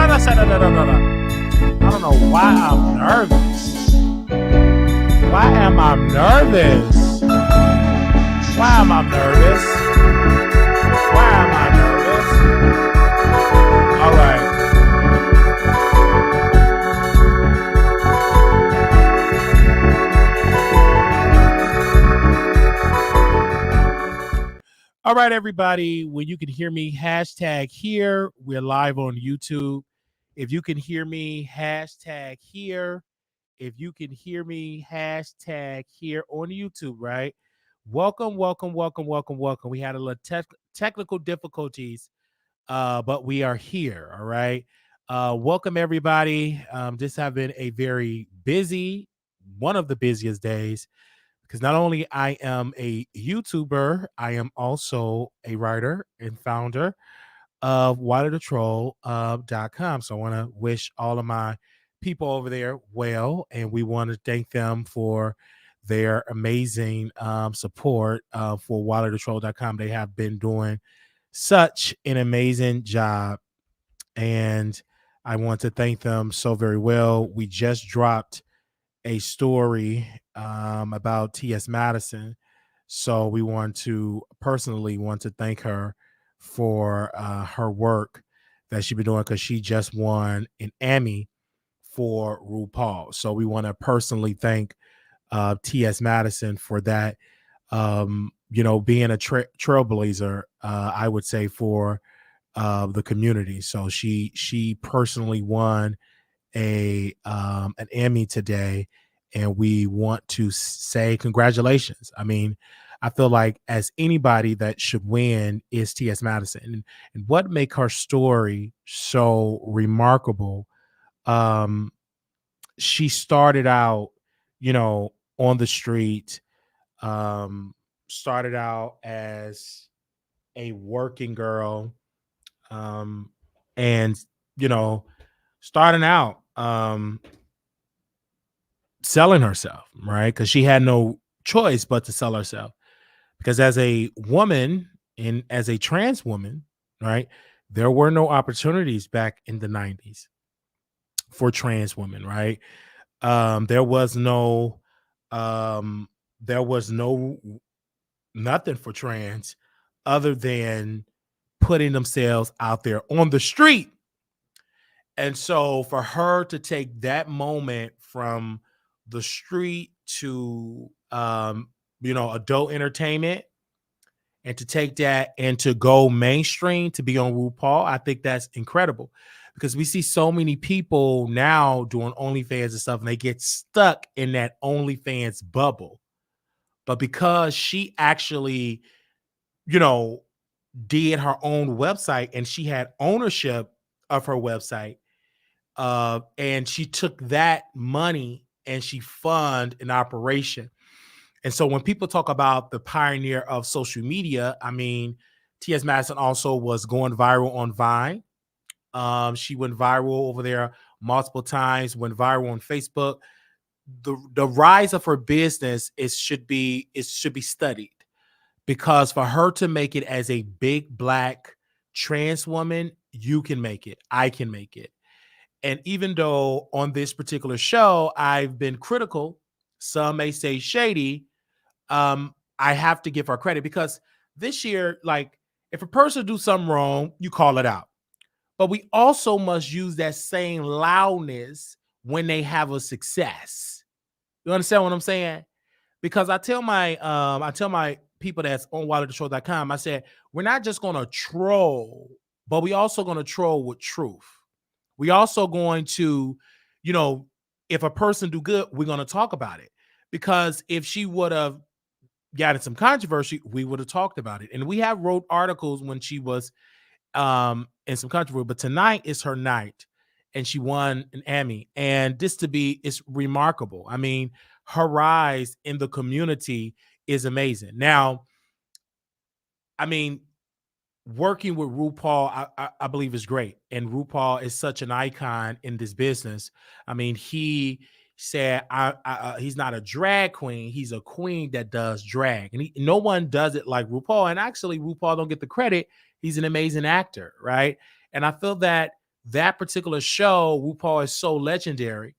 I don't know why I'm nervous. Why am I nervous? Why am I nervous? Why am I nervous? All right. All right, everybody. When you can hear me, hashtag here. We're live on YouTube. If you can hear me, hashtag here. If you can hear me, hashtag here on YouTube, right? Welcome. We had a little technical difficulties, but we are here, all right? Welcome, everybody. This has been a very busy, one of the busiest days, because not only I am a YouTuber, I am also a writer and founder of waterthetroll.com. So I want to wish all of my people over there well, and we want to thank them for their amazing support for waterthetroll.com. They have been doing such an amazing job, and I want to thank them so very well. We just dropped a story about T.S. Madison, so we personally want to thank her for her work that she's been doing, because she just won an Emmy for RuPaul. So we want to personally thank T.S. Madison for that. Being a trailblazer, I would say, for the community. So she personally won an Emmy today, and we want to say congratulations. I mean, I feel like as anybody that should win is T.S. Madison, and what make her story so remarkable. She started out, on the street, started out as a working girl, and starting out selling herself, right? Because she had no choice but to sell herself. Because as a woman and as a trans woman, right, there were no opportunities back in the 90s for trans women, right? There was no nothing for trans other than putting themselves out there on the street. And so for her to take that moment from the street to adult entertainment, and to take that and to go mainstream, to be on RuPaul, I think that's incredible, because we see so many people now doing OnlyFans and stuff, and they get stuck in that OnlyFans bubble. But because she actually, did her own website, and she had ownership of her website, and she took that money and she funded an operation. And so when people talk about the pioneer of social media, I mean, T.S. Madison also was going viral on Vine. She went viral over there multiple times, went viral on Facebook. The rise of her business should be studied, because for her to make it as a big Black trans woman, you can make it. I can make it. And even though on this particular show I've been critical, some may say shady, I have to give her credit, because this year, like, if a person do something wrong, you call it out. But we also must use that same loudness when they have a success. You understand what I'm saying? Because I tell my people that's on waterthetroll.com, I said, we're not just gonna troll, but we also gonna troll with truth. We also going to, if a person do good, we're gonna talk about it. Because if she would have gotten some controversy, we would have talked about it. And we have wrote articles when she was in some controversy, but tonight is her night, and she won an Emmy. And it's remarkable. I mean, her rise in the community is amazing. Now, I mean, working with RuPaul, I believe is great. And RuPaul is such an icon in this business. I mean, he said, he's not a drag queen. He's a queen that does drag. And no one does it like RuPaul. And actually, RuPaul don't get the credit. He's an amazing actor, right? And I feel that that particular show, RuPaul, is so legendary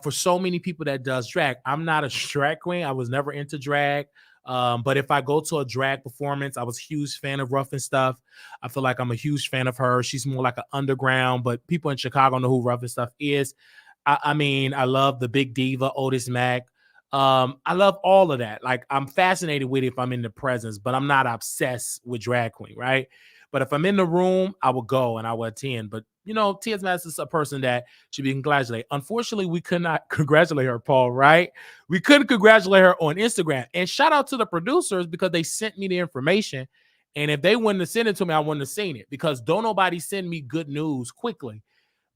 for so many people that does drag. I'm not a drag queen. I was never into drag. But if I go to a drag performance, I was a huge fan of Rough and Stuff. I feel like I'm a huge fan of her. She's more like an underground, but people in Chicago know who Rough and Stuff is. I mean, I love the Big Diva, Otis Mac. I love all of that. Like, I'm fascinated with it if I'm in the presence, but I'm not obsessed with drag queen, right? But if I'm in the room, I will go and I will attend. But you know, T.S. Madison is a person that should be congratulated. Unfortunately, we could not congratulate her, Paul, right? We couldn't congratulate her on Instagram. And shout out to the producers because they sent me the information. And if they wouldn't have sent it to me, I wouldn't have seen it because don't nobody send me good news quickly.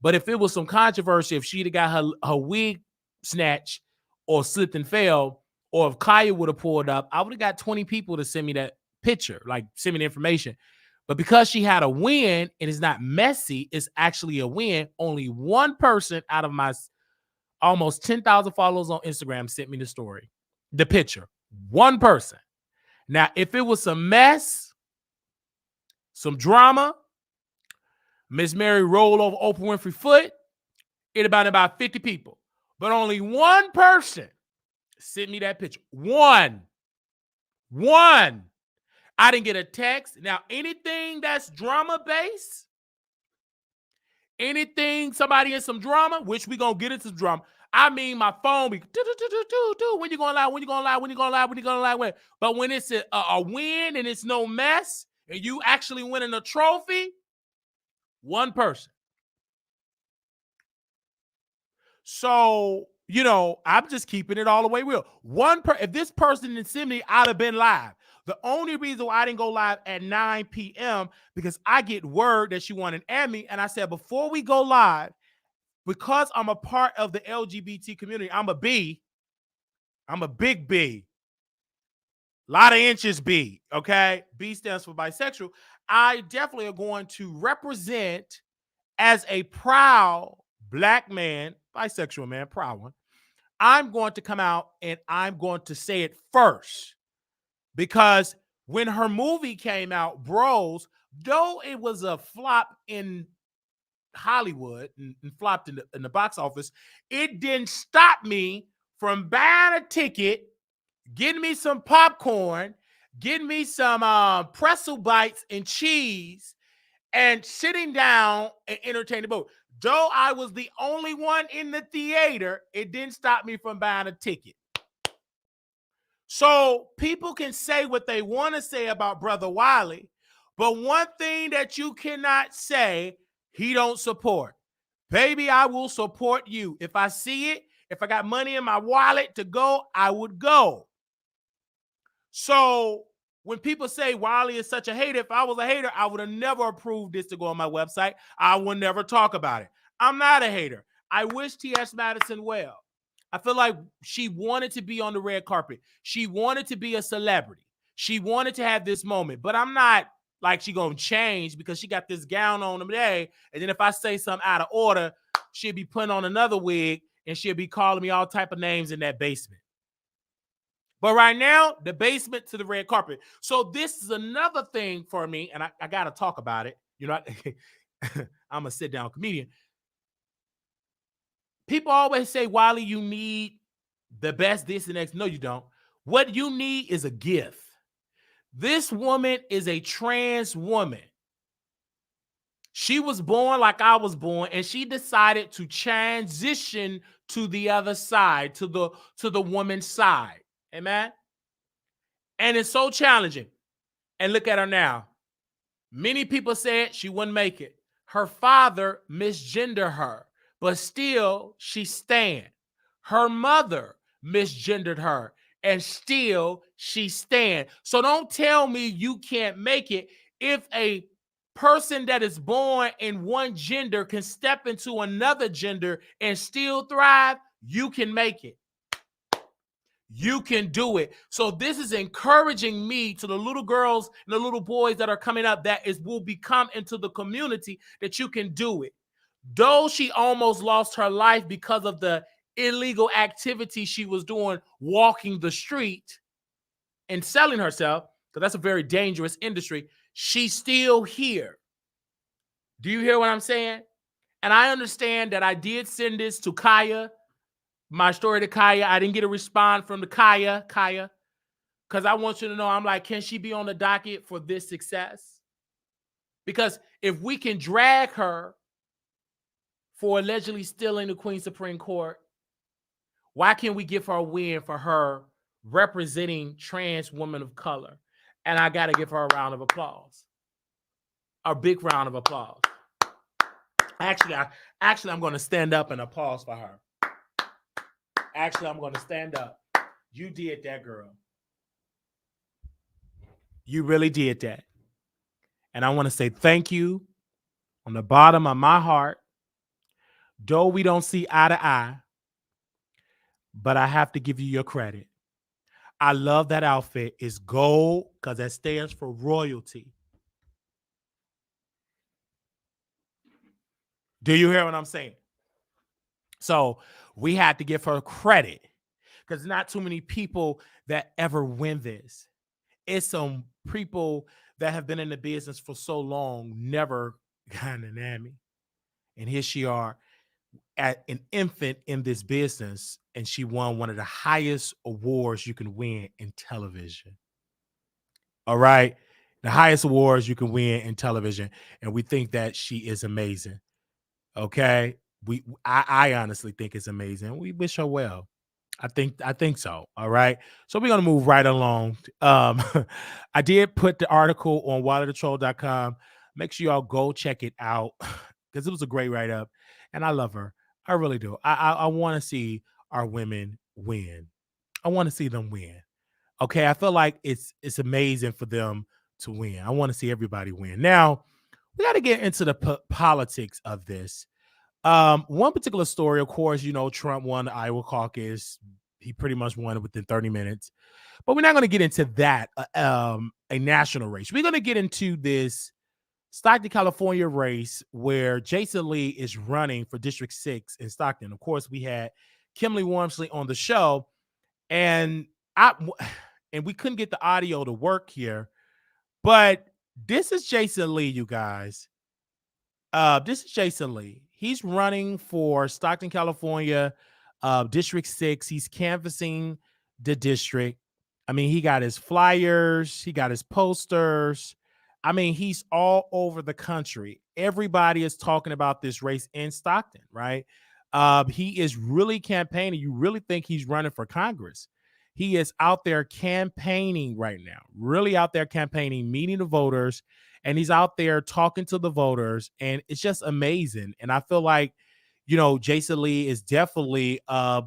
But if it was some controversy, if she'd have got her wig snatched or slipped and fell, or if Kaya would have pulled up, I would have got 20 people to send me that picture, like send me the information. But because she had a win and it's not messy, it's actually a win. Only one person out of my almost 10,000 followers on Instagram sent me the story, the picture. One person. Now, if it was some mess, some drama, Miss Mary rolled over Oprah Winfrey foot, it about 50 people. But only one person sent me that picture. One. I didn't get a text. Now, anything that's drama-based, anything, somebody in some drama, which we gonna get into drama. I mean, my phone be when you gonna lie, when you gonna lie, when you gonna lie, when you gonna lie, when. But when it's a win and it's no mess, and you actually winning a trophy, one person. So, you know, I'm just keeping it all the way real. If this person didn't send me, I'd have been live. The only reason why I didn't go live at 9 p.m. because I get word that she wanted to add me. And I said, before we go live, because I'm a part of the LGBT community, I'm a B. I'm a big B. A lot of inches B, okay? B stands for bisexual. I definitely are going to represent as a proud Black man, bisexual man, proud one. I'm going to come out and I'm going to say it first. Because when her movie came out, Bros, though it was a flop in Hollywood and flopped in the box office, it didn't stop me from buying a ticket, getting me some popcorn, getting me some pretzel bites and cheese, and sitting down and entertaining both. Though I was the only one in the theater, it didn't stop me from buying a ticket. So people can say what they want to say about Brother Wiley, but one thing that you cannot say, he don't support. Baby, I will support you. If I see it, if I got money in my wallet to go, I would go. So when people say Wiley is such a hater, if I was a hater, I would have never approved this to go on my website. I would never talk about it. I'm not a hater. I wish T.S. Madison well. I feel like she wanted to be on the red carpet. She wanted to be a celebrity. She wanted to have this moment. But I'm not like she gonna change because she got this gown on today. And then if I say something out of order, she'll be putting on another wig and she'll be calling me all type of names in that basement. But right now, the basement to the red carpet. So this is another thing for me, and I got to talk about it. You know, I'm a sit-down comedian. People always say, Wiley, you need the best, this, and next. No, you don't. What you need is a gift. This woman is a trans woman. She was born like I was born, and she decided to transition to the other side, to the woman's side. Amen? And it's so challenging. And look at her now. Many people said she wouldn't make it. Her father misgendered her, but still she stand. Her mother misgendered her, and still she stand. So don't tell me you can't make it. If a person that is born in one gender can step into another gender and still thrive, you can make it. You can do it. So this is encouraging me to the little girls and the little boys that are coming up that will become into the community that you can do it. Though she almost lost her life because of the illegal activity she was doing, walking the street and selling herself, because that's a very dangerous industry, she's still here. Do you hear what I'm saying? And I understand that I did send this to Kaya, my story to Kaya. I didn't get a response from the Kaya, because I want you to know, I'm like, can she be on the docket for this success? Because if we can drag her for allegedly stealing the Queen Supreme Court, why can't we give her a win for her representing trans women of color? And I got to give her a round of applause, a big round of applause. Actually, I'm going to stand up and applause for her. Actually, I'm going to stand up. You did that, girl. You really did that. And I want to say thank you on the bottom of my heart. Though we don't see eye to eye, but I have to give you your credit. I love that outfit. It's gold because that stands for royalty. Do you hear what I'm saying? So we had to give her credit because not too many people that ever win this. It's some people that have been in the business for so long, never gotten an Emmy. And here she are at an infant in this business, and she won one of the highest awards you can win in television. All right. The highest awards you can win in television. And we think that she is amazing. Okay. I honestly think it's amazing. We wish her well. I think so. All right. So we're gonna move right along. I did put the article on wilderthetroll.com. Make sure y'all go check it out because it was a great write-up. And I love her. I really do. I want to see our women win. I want to see them win. Okay. I feel like it's amazing for them to win. I want to see everybody win. Now, we got to get into the politics of this. One particular story, of course, Trump won the Iowa caucus. He pretty much won it within 30 minutes. But we're not going to get into that, a national race. We're going to get into this Stockton, California race where Jason Lee is running for District 6 in Stockton. Of course, we had Kimberly Wormsley on the show, and and we couldn't get the audio to work here, but this is Jason Lee, you guys. This is Jason Lee. He's running for Stockton, California, District 6. He's canvassing the district. I mean, he got his flyers, he got his posters. I mean, he's all over the country. Everybody is talking about this race in Stockton, right? He is really campaigning. You really think he's running for Congress? He is out there campaigning right now, really out there campaigning, meeting the voters, and he's out there talking to the voters, and it's just amazing. And I feel like, Jason Lee is definitely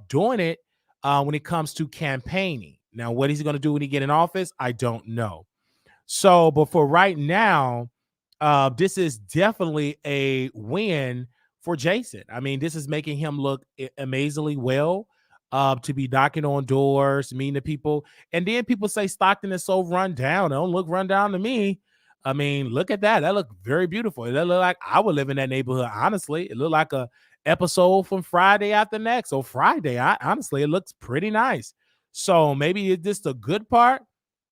doing it when it comes to campaigning. Now, what he's going to do when he get in office, I don't know. So, but for right now, this is definitely a win for Jason. I mean, this is making him look amazingly well. To be knocking on doors, meeting the people, and then people say Stockton is so run down. It don't look run down to me. I mean, look at that. That looked very beautiful. That looked like I would live in that neighborhood. Honestly, it looked like a episode from Friday After Next. So Friday, honestly, it looks pretty nice. So maybe it's just a good part.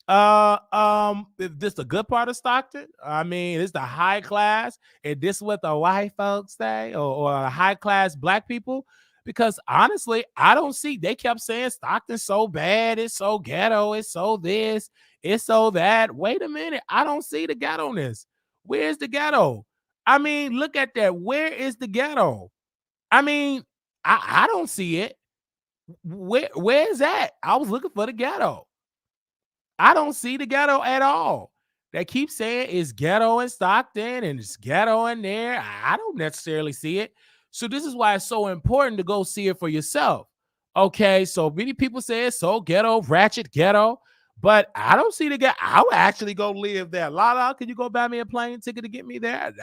Is this the good part of Stockton? I mean, it's the high class, and this is what the white folks say, or high class black people. Because honestly, I don't see. They kept saying Stockton's so bad, it's so ghetto, it's so this, it's so that. Wait a minute, I don't see the ghetto-ness. Where's the ghetto? I mean, look at that. Where is the ghetto? I mean, I don't see it. Where is that? I was looking for the ghetto. I don't see the ghetto at all. They keep saying it's ghetto in Stockton and it's ghetto in there. I don't necessarily see it. So this is why it's so important to go see it for yourself. Okay, so many people say it's so ghetto, ratchet ghetto, but I don't see the ghetto. I would actually go live there. Lala, can you go buy me a plane ticket to get me there?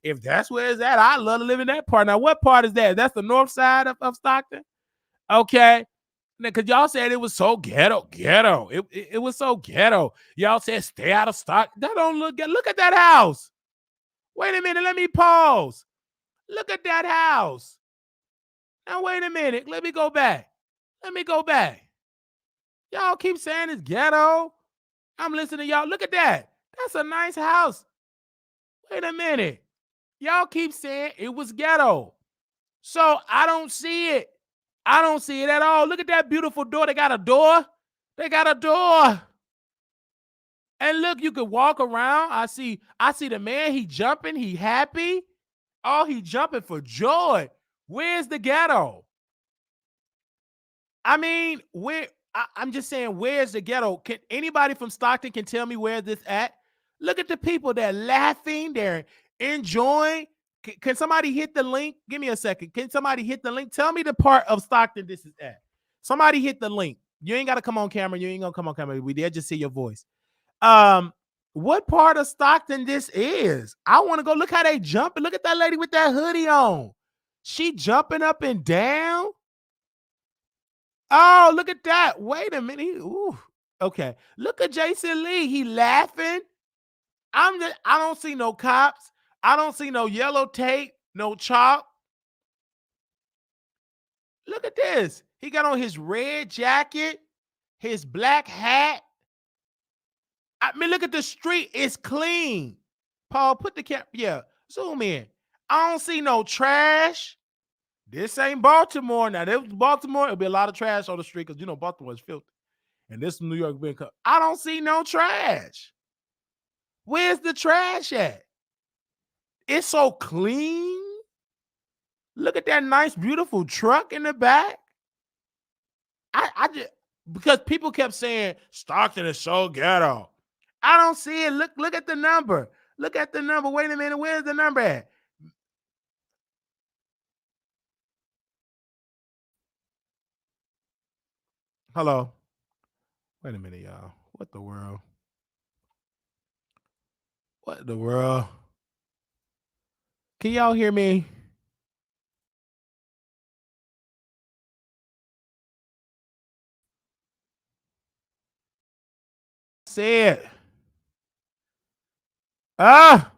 If that's where it's at, I'd love to live in that part. Now, what part is that? That's the north side of Stockton? Okay. Because y'all said it was so ghetto. It was so ghetto. Y'all said stay out of stock. That don't look good. Look at that house. Wait a minute. Let me pause. Look at that house. Now, wait a minute. Let me go back. Let me go back. Y'all keep saying it's ghetto. I'm listening to y'all. Look at that. That's a nice house. Wait a minute. Y'all keep saying it was ghetto. So I don't see it. I don't see it at all. Look at that beautiful door. They got a door. They got a door. And look, you could walk around. I see the man, he jumping, he happy. Oh, he jumping for joy. Where's the ghetto? I mean, I'm just saying, where's the ghetto? Can anybody from Stockton can tell me where this at? Look at the people. They're laughing. They're enjoying. Can somebody hit the link? Give me a second. Can somebody hit the link? Tell me the part of Stockton this is at. Somebody hit the link. You ain't got to come on camera. You ain't gonna come on camera. We did just see your voice. Um, what part of Stockton this is? I want to go. Look how they jumping. Look at that lady with that hoodie on. She jumping up and down. Oh, look at that. Wait a minute. Ooh. Okay. Look at Jason Lee. He laughing. I don't see no cops. I don't see no yellow tape, no chalk. Look at this. He got on his red jacket, his black hat. I mean, look at the street. It's clean. Paul, put the cap. Yeah, zoom in. I don't see no trash. This ain't Baltimore. Now, if it was Baltimore, it'll be a lot of trash on the street because, Baltimore is filthy. And this New York being cut. I don't see no trash. Where's the trash at? It's so clean. Look at that nice, beautiful truck in the back. I just, because people kept saying Stockton is so ghetto. I don't see it. Look at the number. Look at the number. Wait a minute. Where's the number at? Hello. Wait a minute, y'all. What the world? What the world? Can y'all hear me? Say it. Ah.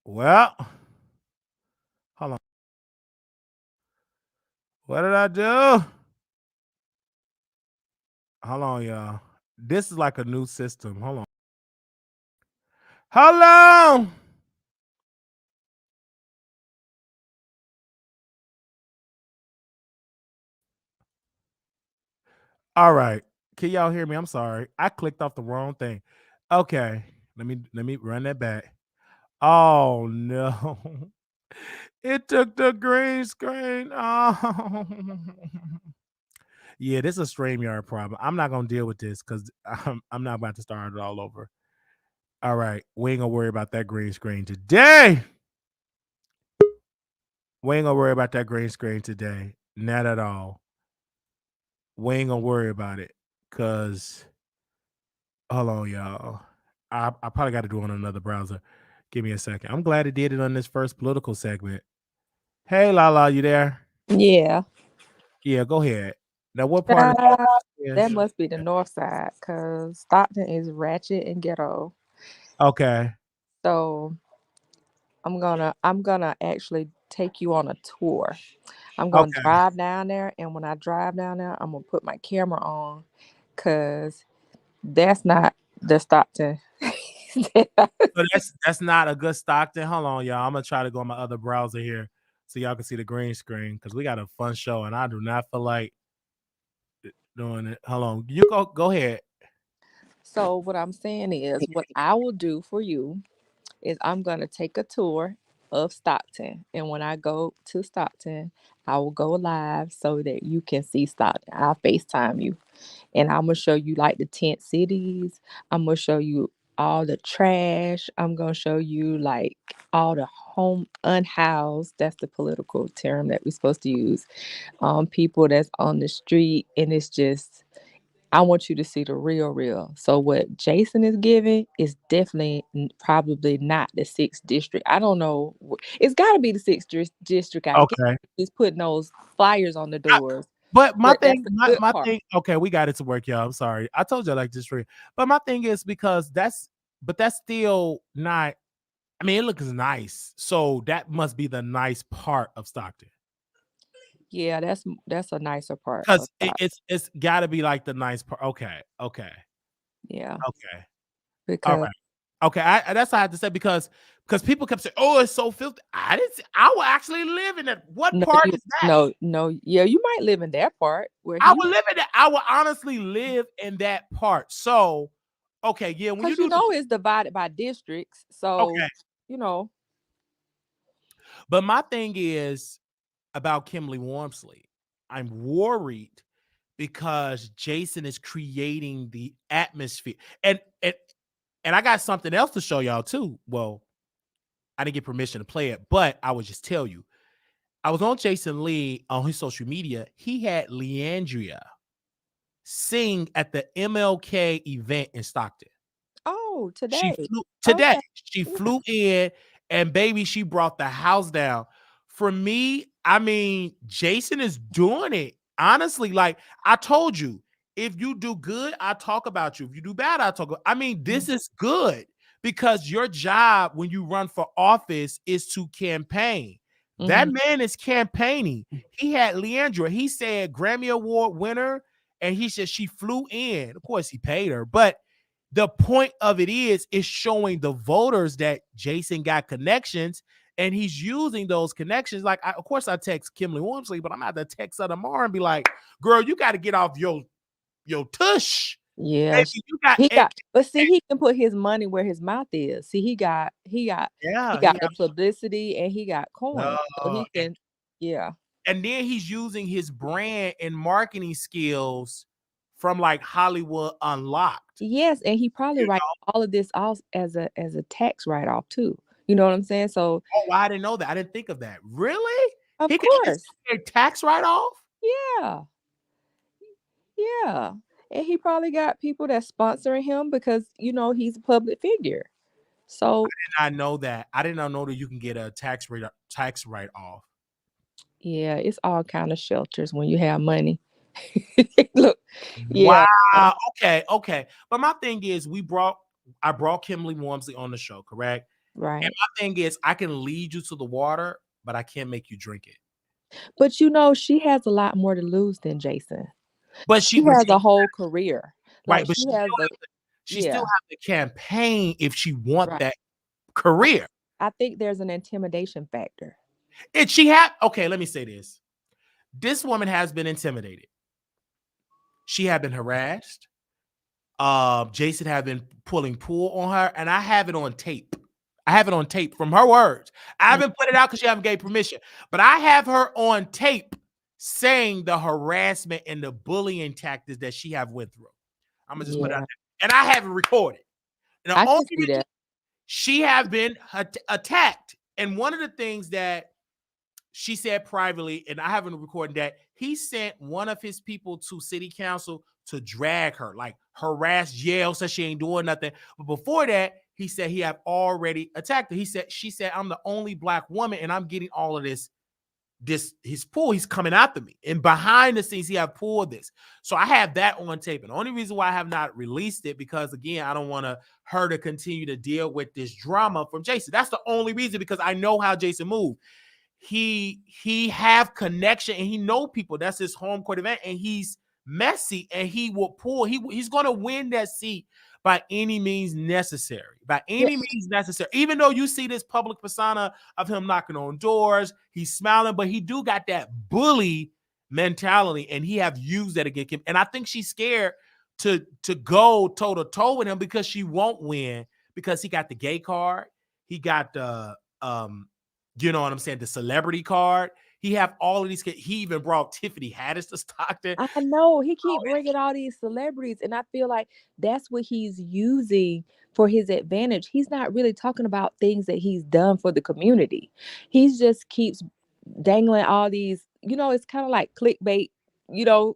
Well, hold on. What did I do? Hold on, y'all. This is like a new system. Hold on. Hello. All right. Can y'all hear me? I'm sorry. I clicked off the wrong thing. Okay. Let me run that back. Oh no. It took the green screen. Oh. Yeah, this is a StreamYard problem. I'm not gonna deal with this because I'm not about to start it all over. All right. We ain't gonna worry about that green screen today. We ain't gonna worry about that green screen today. Not at all. We ain't gonna worry about it. Cause hold on, y'all. I probably got to do it on another browser. Give me a second. I'm glad it did it on this first political segment. Hey, Lala, you there? Yeah. Yeah, go ahead. Now, what part of Child, that yes? must be the north side because Stockton is ratchet and ghetto. Okay. So I'm gonna actually take you on a tour. I'm gonna Okay. drive down there, and when I drive down there, I'm gonna put my camera on because that's not the Stockton. So that's not a good Stockton. Hold on, y'all. I'm gonna try to go on my other browser here so y'all can see the green screen because we got a fun show and I do not feel like doing it. Hold on. You go ahead. So what I'm saying is, what I will do for you is I'm gonna take a tour of Stockton, and when I go to Stockton, I will go live so that you can see Stockton. I'll FaceTime you, and I'm gonna show you like the tent cities. I'm gonna show you all the trash. I'm gonna show you like all the home unhoused. That's the political term that we're supposed to use. People that's on the street, and it's just I want you to see the real. So what Jason is giving is definitely probably not the sixth district. I don't know. It's got to be the sixth district. I guess Okay. he's putting those flyers on the I- doors. but my But that's thing, the my, good my part. thing, okay, we got it to work, y'all. I'm sorry. I told you I like this tree. But my thing is because that's still not, I mean, it looks nice. So that must be the nice part of Stockton. Yeah, that's a nicer part of Because that. it's gotta be like the nice part. Okay. Yeah. Okay. All because right. Okay, that's what I had to say because people kept saying, "Oh, it's so filthy." I didn't. I will actually live in it. What no, part is that? yeah, you might live in that part where I he, will live in that. I will honestly live in that part. So, okay, yeah, when you because do the it's divided by districts. So, okay, you know, but my thing is about Kimberly Wormsley. I'm worried because Jason is creating the atmosphere, and I got something else to show y'all too. Well, I didn't get permission to play it, but I would just tell you. I was on Jason Lee on his social media. He had Leandria sing at the MLK event in Stockton. oh, She today. flew today. Okay. She Yeah. flew in and baby, she brought the house down. For me, I mean, Jason is doing it. Honestly, like I told you, if you do good, I talk about you. If you do bad, I talk about. I mean, Mhm. this is good because your job when you run for office is to campaign. That Mhm. man is campaigning. He had Leandra. He said Grammy Award winner, and he said she flew in. Of course, he paid her, but the point of it is showing the voters that Jason got connections and he's using those connections. Like, of course, I text Kimberly Wormsley, but I'm going to text her tomorrow and be like, girl, you got to get off your tush. Yeah. Baby, you got, He got, but see, he can put his money where his mouth is. See, he yeah, got the publicity and he got coins. So uh, he can, yeah. and then he's using his brand and marketing skills from like Hollywood Unlocked. Yes, and he probably You write know, all of this off as a tax write off too. You know what I'm saying? So oh, I didn't know that. I didn't think of that. Really? of He can get course, a tax write off? yeah, yeah. And he probably got people that's sponsoring him because he's a public figure. So I know that. I did not know that you can get a tax write off. yeah, it's all kind of shelters when you have money. Look, yeah, Wow. Okay. Okay. But my thing is, I brought Kimberly Wormsley on the show, correct? And right. my thing is, I can lead you to the water, but I can't make you drink it. But she has a lot more to lose than Jason. But She but has she a whole career. right, Like but she has a she still yeah, have to campaign if she want right. that I career. I think there's an intimidation factor. And she had okay, let me say this. This woman has been intimidated. She had been harassed. Jason had been pulling pool on her, and I have it on tape. I have it on tape from her words. I Mm, haven't put it out because she haven't gave permission, but I have her on tape saying the harassment and the bullying tactics that she have went through. I'm gonna just put it out yeah, there, and I have it recorded. And the I only can see reason that. she have been attacked, and one of the things that she said privately, and I haven't recorded that he sent one of his people to city council to drag her, like harass, yell, said she ain't doing nothing. But before that, he said he have already attacked her. She said, I'm the only black woman, and I'm getting all of this his pool, he's coming after me. And behind the scenes, he have pulled this. So I have that on tape. And the only reason why I have not released it, because again, I don't want her to continue to deal with this drama from Jason. That's the only reason, because I know how Jason moved. He have connection and he know people. That's his home court event, and he's messy and he will pull. He's gonna win that seat by any means necessary. By Yeah, any means necessary. Even though you see this public persona of him knocking on doors, he's smiling, but he do got that bully mentality, and he have used that against him. And I think she's scared to go toe to toe with him because she won't win, because he got the gay card, he got the you know what I'm saying, the celebrity card. He have all of these. He even brought Tiffany Haddish to Stockton. I know he keep bringing all these celebrities, and I feel like that's what he's using for his advantage. He's not really talking about things that he's done for the community. He's just keeps dangling all these. It's kind of like clickbait. You know,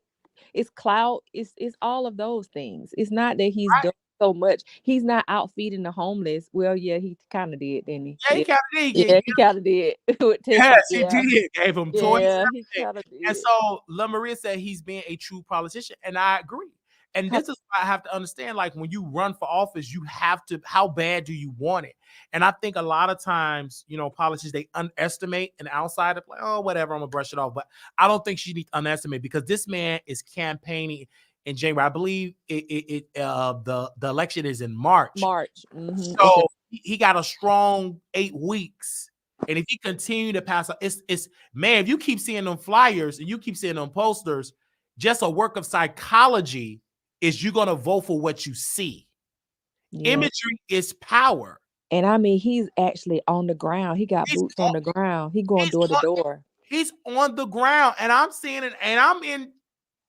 it's clout. It's all of those things. It's not that he's Right? done so much. He's not out feeding the homeless. Well, yeah, he kind of did, didn't he? Yeah, he kind of did Yeah, he kind of did with yes, Tiffany. he Yeah, did. Gave him toys yeah, and he everything. kind of And did. so La Maria said he's being a true politician, and I agree. And this is why I have to understand, like when you run for office, you have to, how bad do you want it? And I think a lot of times, politicians, they underestimate an outsider, like, oh, whatever, I'm gonna brush it off. But I don't think she needs to underestimate, because this man is campaigning. in January. I believe the election is in March. March. It's So he got a strong 8 weeks. And if he continue to pass, it's man, if you keep seeing them flyers and you keep seeing them posters, just a work of psychology is you're gonna vote for what you see. yeah. Imagery is power. And I mean, he's actually on the ground. He got He's boots on, on the ground. He going he's door to on, door. he's on the ground, and I'm seeing it, and I'm in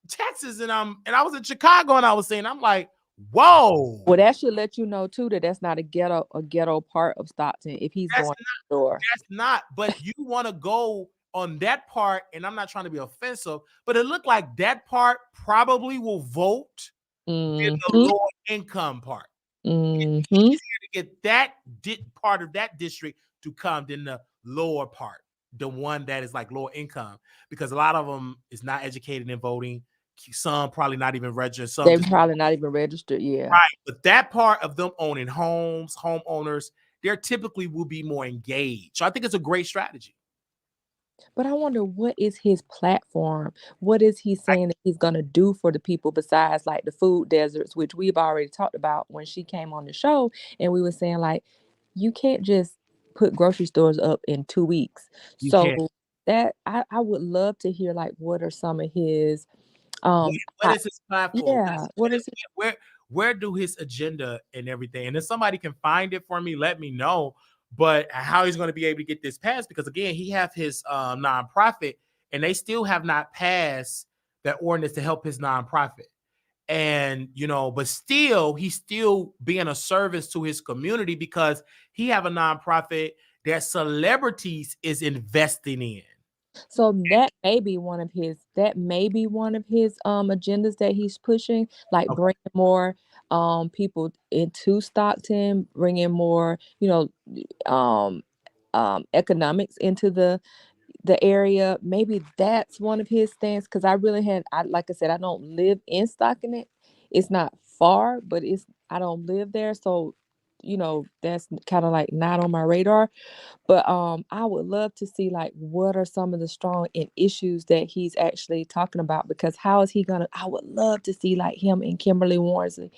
Texas, and I was in Chicago, and I was saying, I'm like, whoa, Well, that should let you know too that that's not a ghetto part of Stockton if he's that's going door. that's not. But you want to go on that part, and I'm not trying to be offensive, but it looked like that part probably will vote than the Mm-hmm. lower income part. Mm-hmm. Easier to get that part of that district to come than the lower part, the one that is like lower income, because a lot of them is not educated in voting. Some probably not even registered. Some They're just probably not even registered. Yeah. right. But that part of them owning homes, homeowners, they're typically will be more engaged. So I think it's a great strategy. But I wonder what is his platform? What is he I, saying that he's gonna do for the people besides like the food deserts, which we've already talked about when she came on the show, and we were saying like you can't just put grocery stores up in 2 weeks. you So can't. that I would love to hear like what are some of his um What I, is his platform? yeah, what is it? Where do his agenda and everything? And if somebody can find it for me, let me know. But how he's going to be able to get this passed? Because again, he have his nonprofit, and they still have not passed that ordinance to help his nonprofit. And but still, he's still being a service to his community because he have a nonprofit that celebrities is investing in. So that may be one of his agendas that he's pushing, like Okay. bringing more people into Stockton, bringing more, um economics into the area. Maybe that's one of his stance because I like I said, I don't live in Stockton. It's not far, but I don't live there, so that's kind of like not on my radar. But I would love to see like what are some of the strong and issues that he's actually talking about, because how is he gonna I would love to see like him and Kimberly Warrensley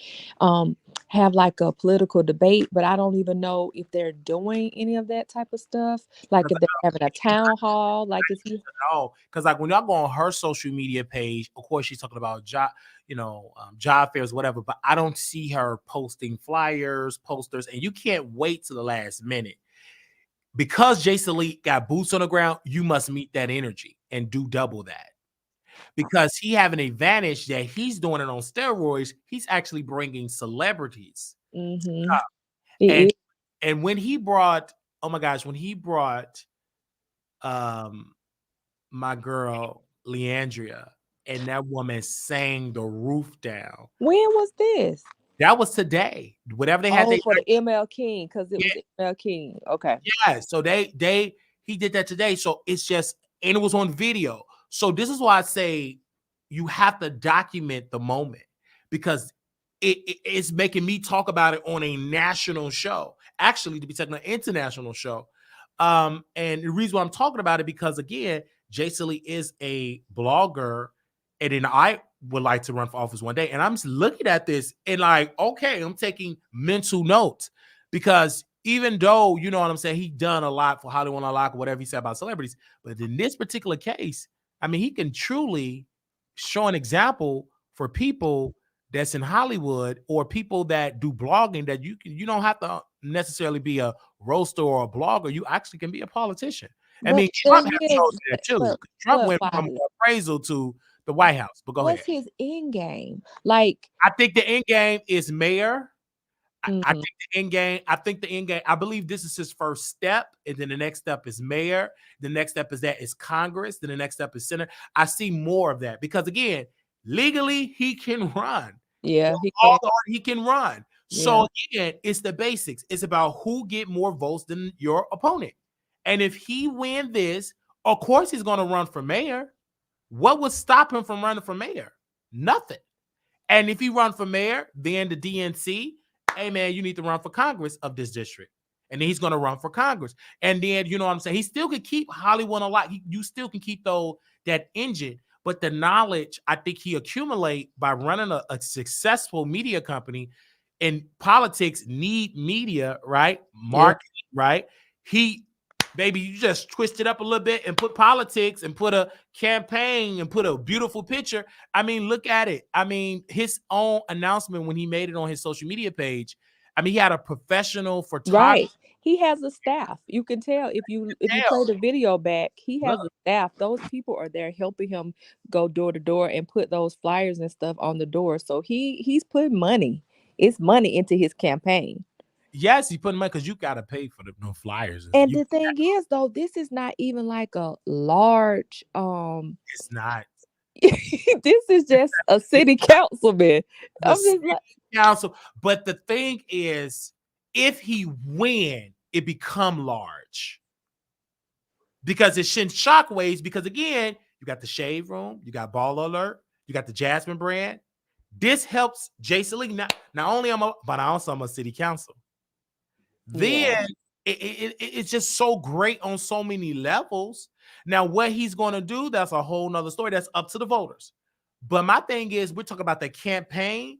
have like a political debate, but I don't even know if they're doing any of that type of stuff. Like if they're having a town hall, like is he All because like when y'all go on her social media page, of course she's talking about job fairs, whatever. But I don't see her posting flyers, posters, and you can't wait to the last minute because Jason Lee got boots on the ground. You must meet that energy and do double that because he have an advantage that he's doing it on steroids. He's actually bringing celebrities, mm-hmm. and He is. and when he brought, oh my gosh, when he brought um my girl Leandria, and that woman sang the roof down. When was this? That was today. Whatever they had, Oh, they for the ML King, because it yeah, was ML King. Okay. yeah. So they he did that today. So it's just and it was on video. So this is why I say you have to document the moment because it's making me talk about it on a national show. Actually, to be taking an international show. And the reason why I'm talking about it because again, Jason Lee is a blogger, and then I would like to run for office one day. And I'm just looking at this and like, okay, I'm taking mental notes because even though you know what I'm saying, he done a lot for Hollywood Unlocked, whatever he said about celebrities, but in this particular case, I mean, he can truly show an example for people that's in Hollywood or people that do blogging that you don't have to necessarily be a roaster or a blogger. You actually can be a politician. I But mean, but Trump has his chosen that too. Trump but went from Wiley, appraisal to the White House. But go ahead. what's his end game? Like, I think the end game is mayor. I mm, think the end game. I think the end game. I believe this is his first step, and then the next step is mayor. The next step is Congress. Then the next step is Senate. I see more of that because again, legally he can run. yeah, he All can. the he can run. Yeah. So again, it's the basics. It's about who get more votes than your opponent. And if he win this, of course he's going to run for mayor. What would stop him from running for mayor? Nothing. And if he run for mayor, then the DNC, hey man, you need to run for Congress of this district. And then he's going to run for Congress. And then, you know what I'm saying? He still can keep Hollywood alive. You still can keep that engine. but the knowledge I think he accumulate by running a successful media company. And politics need media, right? Yeah. Marketing, right? He, baby, you just twist it up a little bit and put politics and put a campaign and put a beautiful picture. I mean, look at it. I mean, his own announcement when he made it on his social media page. I mean, he had a professional photographer. Right. He has a staff. You can tell if you play the video back, he Look, has a staff. Those people are there helping him go door to door and put those flyers and stuff on the door. So he's putting money. It's money into his campaign. yes, he put money because you got to pay for the no flyers. And You, the thing is though, this is not even like a large it's not. this is just a city councilman. The I'm just city like, council. But the thing is, if he win, it become large because it sends shockwaves. Because again, you got the Shade Room, you got Ball Alert, you got the Jasmine brand. This helps Jason Lee. Not only am I, but also I'm a city council. yeah. Then it's just so great on so many levels. Now, what he's going to do, that's a whole nother story. That's up to the voters. But my thing is, we're talking about the campaign.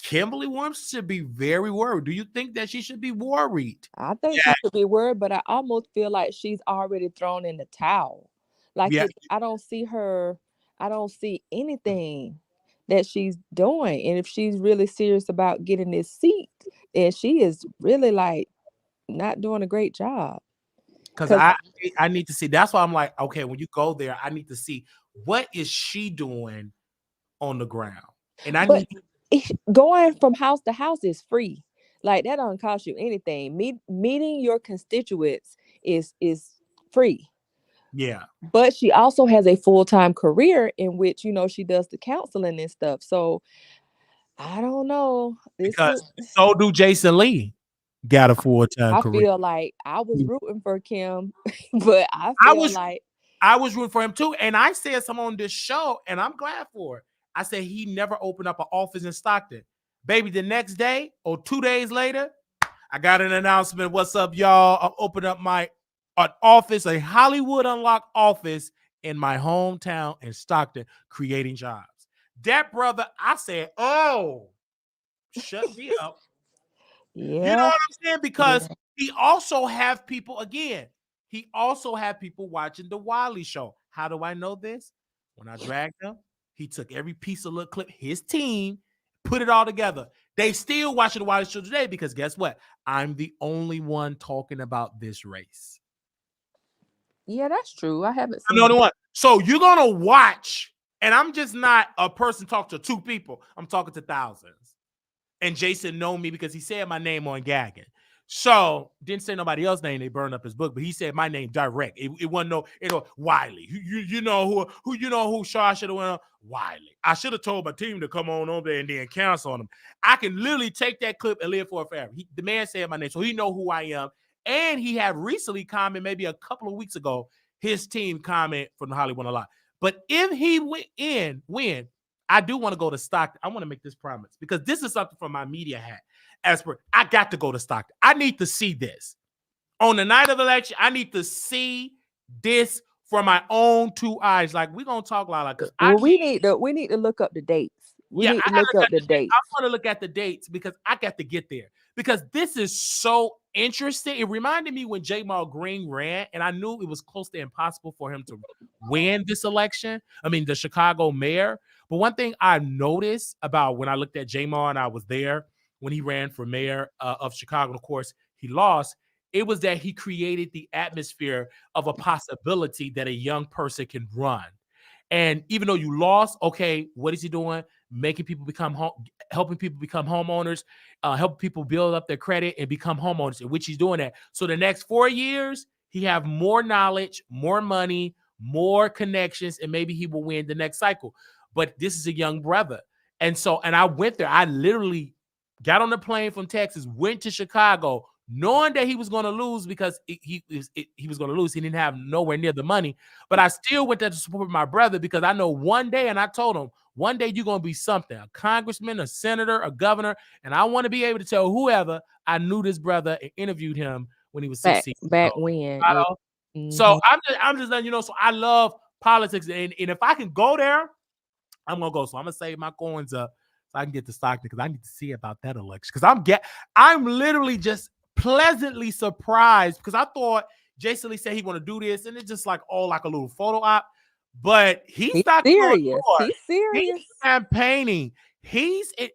Kimberly Williams should be very worried. Do you think that she should be worried? I think Yeah, she should be worried, but I almost feel like she's already thrown in the towel. Like yeah, I don't see her, I don't see anything that she's doing. And if she's really serious about getting this seat, then she is really like not doing a great job. because Cause I need to see. That's why I'm like, okay, when you go there, I need to see what is she doing on the ground, and I but need, going from house to house is free. Like that don't cost you anything. Meeting your constituents is free. yeah, But she also has a full-time career in which she does the counseling and stuff. So I don't know. This because is so do Jason Lee. Got a full time I career. feel like I was rooting for Kim, but I I feel was like I was rooting for him too. And I said some on this show, and I'm glad for it. I said he never opened up an office in Stockton. Baby, the next day or 2 days later, I got an announcement. What's up, y'all? I'm opening up my an office, a Hollywood Unlocked office in my hometown in Stockton, creating jobs. That brother, I said, oh, shut me up. You know yeah, what I'm saying? Because yeah. he also have people again. He also have people watching the Wiley show. How do I know this? When I dragged him, he took every piece of little clip, his team, put it all together. They still watching the Wiley show today because guess what? I'm the only one talking about this race. Yeah, that's true. I haven't I'm the seen only one. So you're gonna watch, and I'm just not a person talk to two people. I'm talking to thousands. And Jason know me because he said my name on gagging. So didn't say nobody else's name. They burned up his book, but he said my name direct. It wasn't no, Wiley. You know who you know who Shaw should have went on? Wiley. I should have told my team to come on over there and then cancel on him. I can literally take that clip and live for it forever. The man said my name, so he know who I am. And he had recently commented maybe a couple of weeks ago. His team comment from the Hollywood a lot. But if he win, I do want to go to Stockton. I want to make this promise because this is something from my media hat. As per, I got to go to Stockton. I need to see this on the night of election. I need to see this for my own two eyes. Like we're gonna talk Lala because I well, can't. we need to look up the dates. We Yeah, need I to gotta look look up at the the dates. I dates. want to look at the dates because I got to get there. Because this is so interesting. It reminded me when J. Mal Green ran, and I knew it was close to impossible for him to win this election. I mean, the Chicago mayor. But one thing I noticed about when I looked at J. Mal and I was there when he ran for mayor of Chicago, of course, he lost. It was that he created the atmosphere of a possibility that a young person can run. And even though you lost, okay, what is he doing? Making people become home, helping people become homeowners, helping people build up their credit and become homeowners, in which he's doing that. So the next 4 years, he have more knowledge, more money, more connections, and maybe he will win the next cycle. But this is a young brother. And I went there. I literally got on the plane from Texas, went to Chicago, knowing that he was going to lose because he was going to lose. He didn't have nowhere near the money. But I still went there to support my brother because I know one day, and I told him, one day you're going to be something, a congressman, a senator, a governor, and I want to be able to tell whoever I knew this brother and interviewed him when he was Back 16 years back old. when, yeah. So Hmm. I'm just letting you know. So I love politics. And if I can go there, I'm gonna go. So I'm gonna save my coins up so I can get to Stockton because I need to see about that election. Because I'm literally just pleasantly surprised because I thought Jason Lee said he want to do this, and it's just like all like a little photo op. But he's knocking on serious. doors. He's serious. He's campaigning.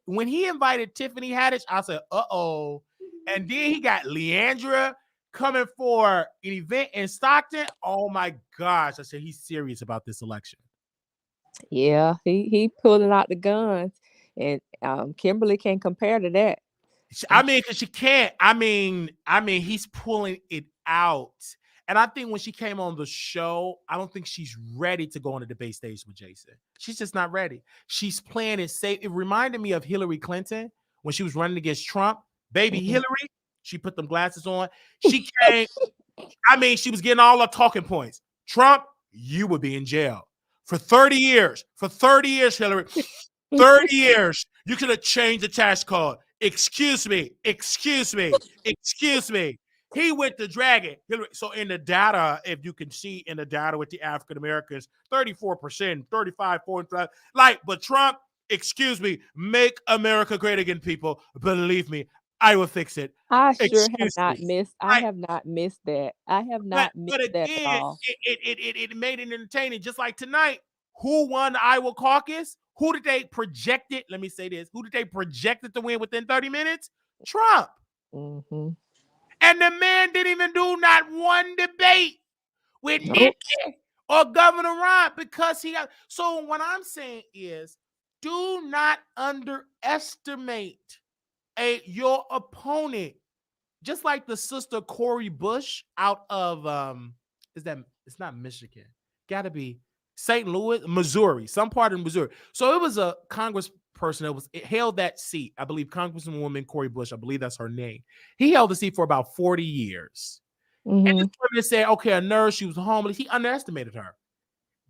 When he invited Tiffany Haddish, I said, "Uh-oh." And then he got Leandra coming for an event in Stockton. Oh my gosh. I said he's serious about this election. Yeah, he pulling out the guns, and Kimberly can't compare to that. I mean, because she can't. I mean, he's pulling it out. And I think when she came on the show, I don't think she's ready to go on the debate stage with Jason. She's just not ready. She's playing it safe. It reminded me of Hillary Clinton when she was running against Trump. Baby Hillary, she put them glasses on. She came. I mean, she was getting all the talking points. Trump, you would be in jail for 30 years. For 30 years, Hillary. 30 years. You could have changed the tax code. Excuse me. Excuse me. Excuse me. He went to Dragon. So in the data, if you can see in the data with the African Americans, 34%, 35, 45. But Trump, excuse me, make America great again, people. Believe me, I will fix it. I sure have not missed. I have not missed that. I have not missed that at all. It made it entertaining. Just like tonight, who won the Iowa caucus? Who did they project it? Let me say this. Who did they project it to win within 30 minutes? Trump. Mm-hmm. And the man didn't even do not one debate with Nikki or Governor Ron because he got. So what I'm saying is, do not underestimate your opponent. Just like the sister Cori Bush out of it's not Michigan. Gotta be St. Louis, Missouri, some part of Missouri. So it was a congressperson that held that seat. I believe Congresswoman Cori Bush, I believe that's her name. He held the seat for about 40 years. Mm-hmm. And this woman said, okay, a nurse, she was homeless. He underestimated her.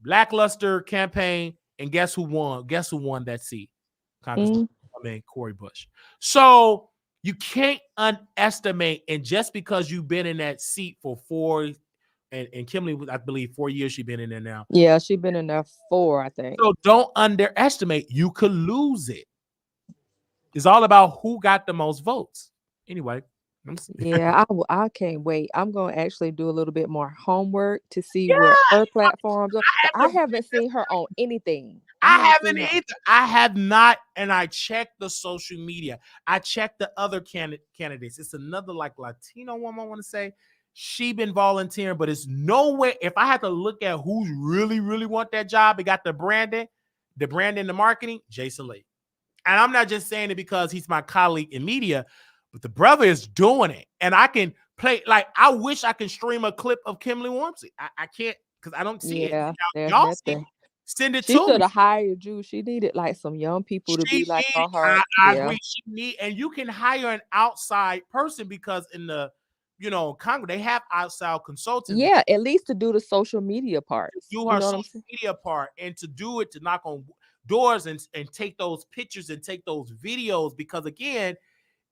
Lackluster campaign, and guess who won? Guess who won that seat? Congresswoman Cori Bush. So you can't underestimate, and just because you've been in that seat for 4 and Kimberly, I believe 4 years she's been in there now. Yeah, she's been in there 4, I think. So don't underestimate. You could lose it. It's all about who got the most votes. Anyway. Yeah, I can't wait. I'm going to actually do a little bit more homework to see what her platforms are. I haven't seen her on anything. I haven't either. I have not, and I checked the social media. I checked the other candidates. It's another like Latino woman, I want to say. She been volunteering, but it's no way. If I had to look at who's really, really want that job, it got the branding, the marketing, Jason Lee. And I'm not just saying it because he's my colleague in media, but the brother is doing it. And I can play, I wish I can stream a clip of Kimberly Wormsley. I can't because I don't see it. Y'all see it. Send it to me. She should have hired you. She needed some young people to be like her. I agree. She need, and you can hire an outside person because in the Congress they have outside consultants. Yeah, at least to do the social media part. Do her social media part, and to do it to knock on doors and take those pictures and take those videos, because again,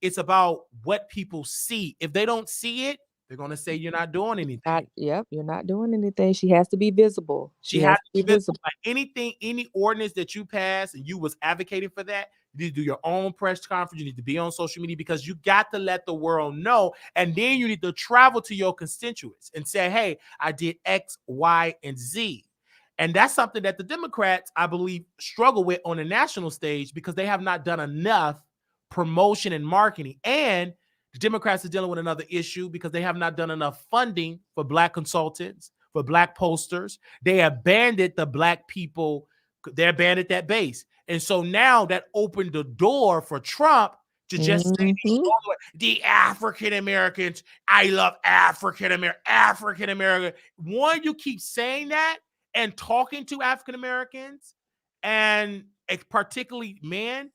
it's about what people see. If they don't see it, they're going to say you're not doing anything. You're not doing anything. She has to be visible. She has to be visible. Like anything, any ordinance that you pass and you was advocating for that, you need to do your own press conference. You need to be on social media because you got to let the world know. And then you need to travel to your constituents and say, hey, I did X, Y, and Z. And that's something that the Democrats, I believe, struggle with on the national stage because they have not done enough promotion and marketing. And the Democrats are dealing with another issue because they have not done enough funding for Black consultants, for Black posters. They abandoned the Black people. They abandoned that base. And so now that opened the door for Trump to just say the African Americans, I love African American. One, you keep saying that and talking to African Americans, and particularly men,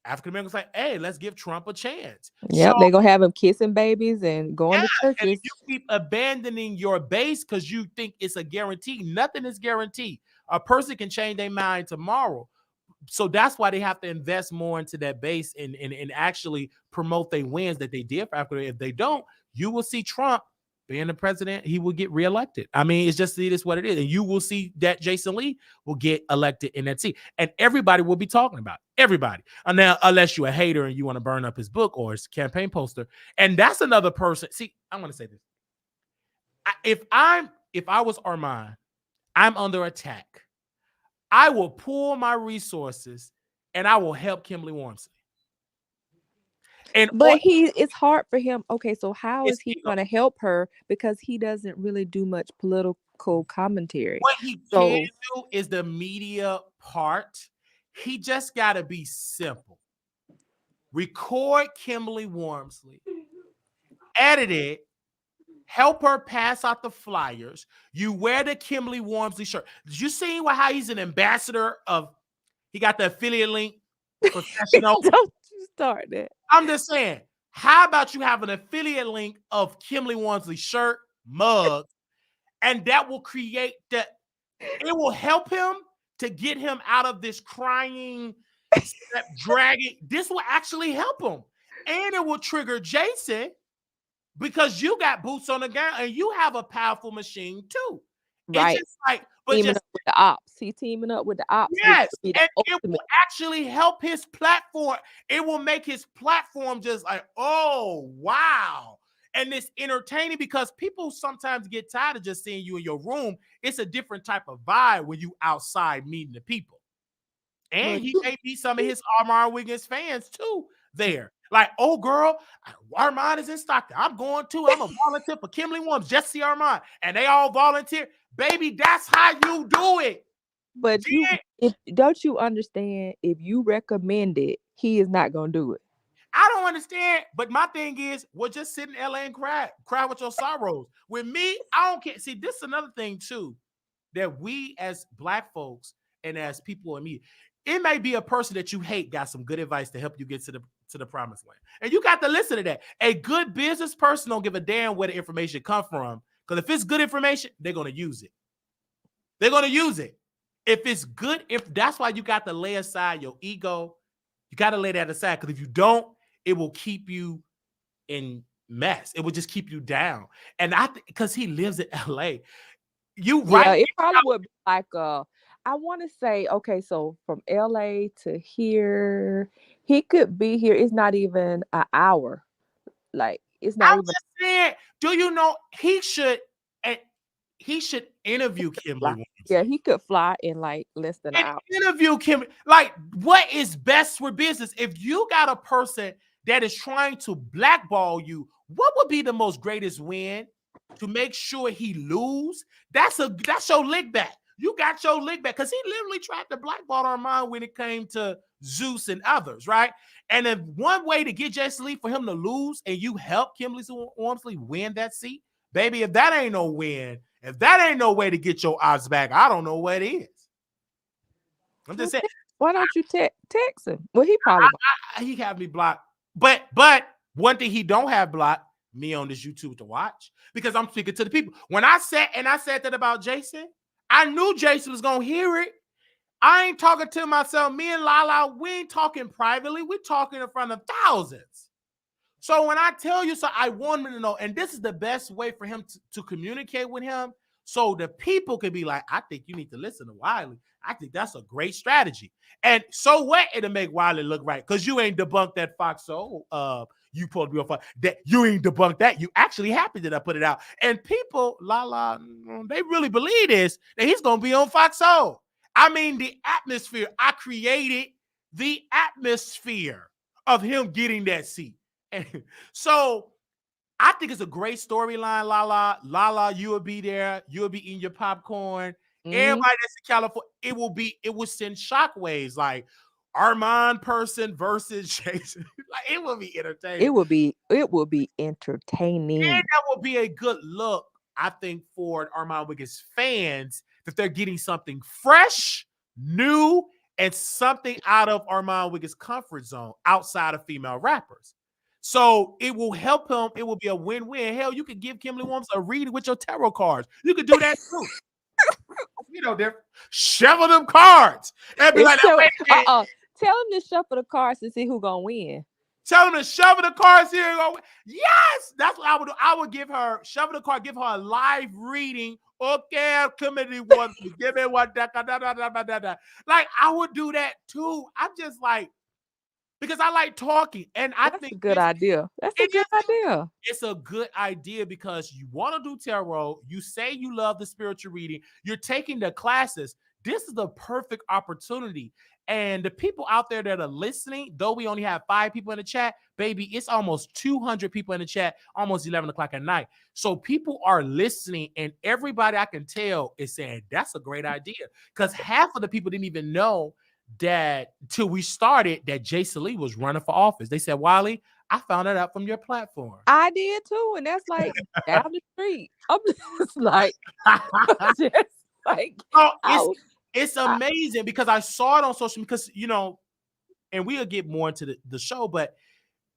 African Americans like, hey, let's give Trump a chance. Yep, they're gonna have him kissing babies and going to churches. And if you keep abandoning your base because you think it's a guarantee, nothing is guaranteed. A person can change their mind tomorrow. So that's why they have to invest more into that base and actually promote their wins that they did for Africa. If they don't, you will see Trump being the president, he will get reelected. I mean, it's just it is what it is. And you will see that Jason Lee will get elected in that seat. And everybody will be talking about it. Everybody. And now, unless you're a hater and you want to burn up his book or his campaign poster. And that's another person. See, I want to say this. If I was Armon, I'm under attack. I will pull my resources and I will help Kimberly Wormsley. But it's hard for him. Okay, so how is he ego. going to help her? Because he doesn't really do much political commentary. What he can do is the media part. He just got to be simple. Record Kimberly Wormsley, edit it, help her pass out the flyers. You wear the Kimberly Wormsley shirt. Did you see how he's an ambassador of? He got the affiliate link. Professional. Don't you start that. I'm just saying, how about you have an affiliate link of Kimberly Wormsley's shirt, mug, and that will create that. It will help him to get him out of this crying, dragging. This will actually help him. And it will trigger Jason because you got boots on the ground and you have a powerful machine too. Right. It's just like, but teaming up with the ops. He's teaming up with the ops. Yes, and it will actually help his platform. It will make his platform just like, oh, wow. And it's entertaining because people sometimes get tired of just seeing you in your room. It's a different type of vibe when you outside meeting the people. And he may be some of his Armon Wiggins fans too there. Like, oh, girl, Armon is in Stockton. I'm going too. I'm a volunteer for Kimberly Wormsley, just see Armon. And they all volunteer. Baby, that's how you do it. But don't you understand? If you recommend it, he is not going to do it. I don't understand. But my thing is, well, just sit in LA and cry with your sorrows. With me, I don't care. See, this is another thing too, that we as Black folks and as people in media, it may be a person that you hate got some good advice to help you get to the promised land. And you got to listen to that. A good business person don't give a damn where the information come from. Because if it's good information, they're going to use it. They're going to use it. If it's good, that's why you got to lay aside your ego. You got to lay that aside. Because if you don't, it will keep you in mess. It will just keep you down. And because he lives in LA. Right? It probably would be like I want to say, okay, so from LA to here, he could be here. It's not even an hour. Like, it's not even. Just saying, do you know he should interview Kimberly? Yeah, he could fly in like less than an hour. Interview Kimberly. Like, what is best for business? If you got a person that is trying to blackball you, what would be the most greatest win to make sure he lose? That's your lick back. You got your lick back because he literally tried to blackball Armon when it came to Zeus and others, right? And if one way to get Jason Lee for him to lose and you help Kimberly Wormsley win that seat, baby, if that ain't no win, if that ain't no way to get your odds back, I don't know what is. I'm just saying. Why don't you text him? Well, he probably he have me blocked. But one thing he don't have blocked, me on this YouTube to watch, because I'm speaking to the people. When I said that about Jason, I knew Jason was going to hear it. I ain't talking to myself. Me and Lala, we ain't talking privately. We're talking in front of thousands. So when I tell you, so I want him to know, and this is the best way for him to communicate with him, so the people can be like, I think you need to listen to Wiley. I think that's a great strategy. And so what? It'll make Wiley look right, because you ain't debunked that Fox Soul. You supposed to be on Fox. That you ain't debunked that. You actually happy that I put it out. And people, they really believe this, that he's gonna be on Fox Soul. I mean, the atmosphere. I created the atmosphere of him getting that seat. And so I think it's a great storyline, Lala, you will be there. You will be eating your popcorn. Everybody that's in California, it will send shockwaves like Armon person versus Jason. Like, it will be entertaining. It will be entertaining. And that will be a good look, I think, for Armon Wiggins fans, that they're getting something fresh, new, and something out of Armon Wiggins' comfort zone outside of female rappers. So it will help him. It will be a win-win. Hell, you could give Kimberly Wormsley a reading with your tarot cards. You could do that too. They're shovel them cards and be like, tell him to shuffle the cards to see who's gonna win. Tell them to shovel the cars here. And go. Yes, that's what I would do. I would give her shovel the car, give her a live reading. Okay, committee was give me what da, da, da, da, da, da, da. Like I would do that too. I'm just like because I like talking, and I That's a think good idea. That's a it good is idea. it's a good idea because you want to do tarot. You say you love the spiritual reading. You're taking the classes. This is the perfect opportunity. And the people out there that are listening, though we only have 5 people in the chat, baby, it's almost 200 people in the chat, almost 11 o'clock at night. So people are listening, and everybody I can tell is saying that's a great idea because half of the people didn't even know that till we started that Jason Lee was running for office. They said, Wiley, I found that out from your platform. I did too, and that's like down the street. I'm just like, just like, Oh, I, it's I, amazing because I saw it on social because and we'll get more into the show, but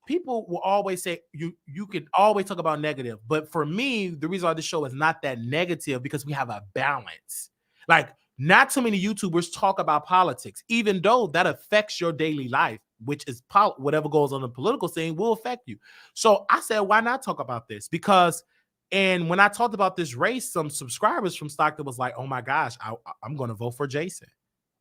people will always say you can always talk about negative. But for me, the reason why this show is not that negative because we have a balance. Like not too many YouTubers talk about politics, even though that affects your daily life, which is whatever goes on the political scene will affect you. So I said, why not talk about this? Because and when I talked about this race, some subscribers from Stockton was like, oh my gosh, I'm going to vote for Jason.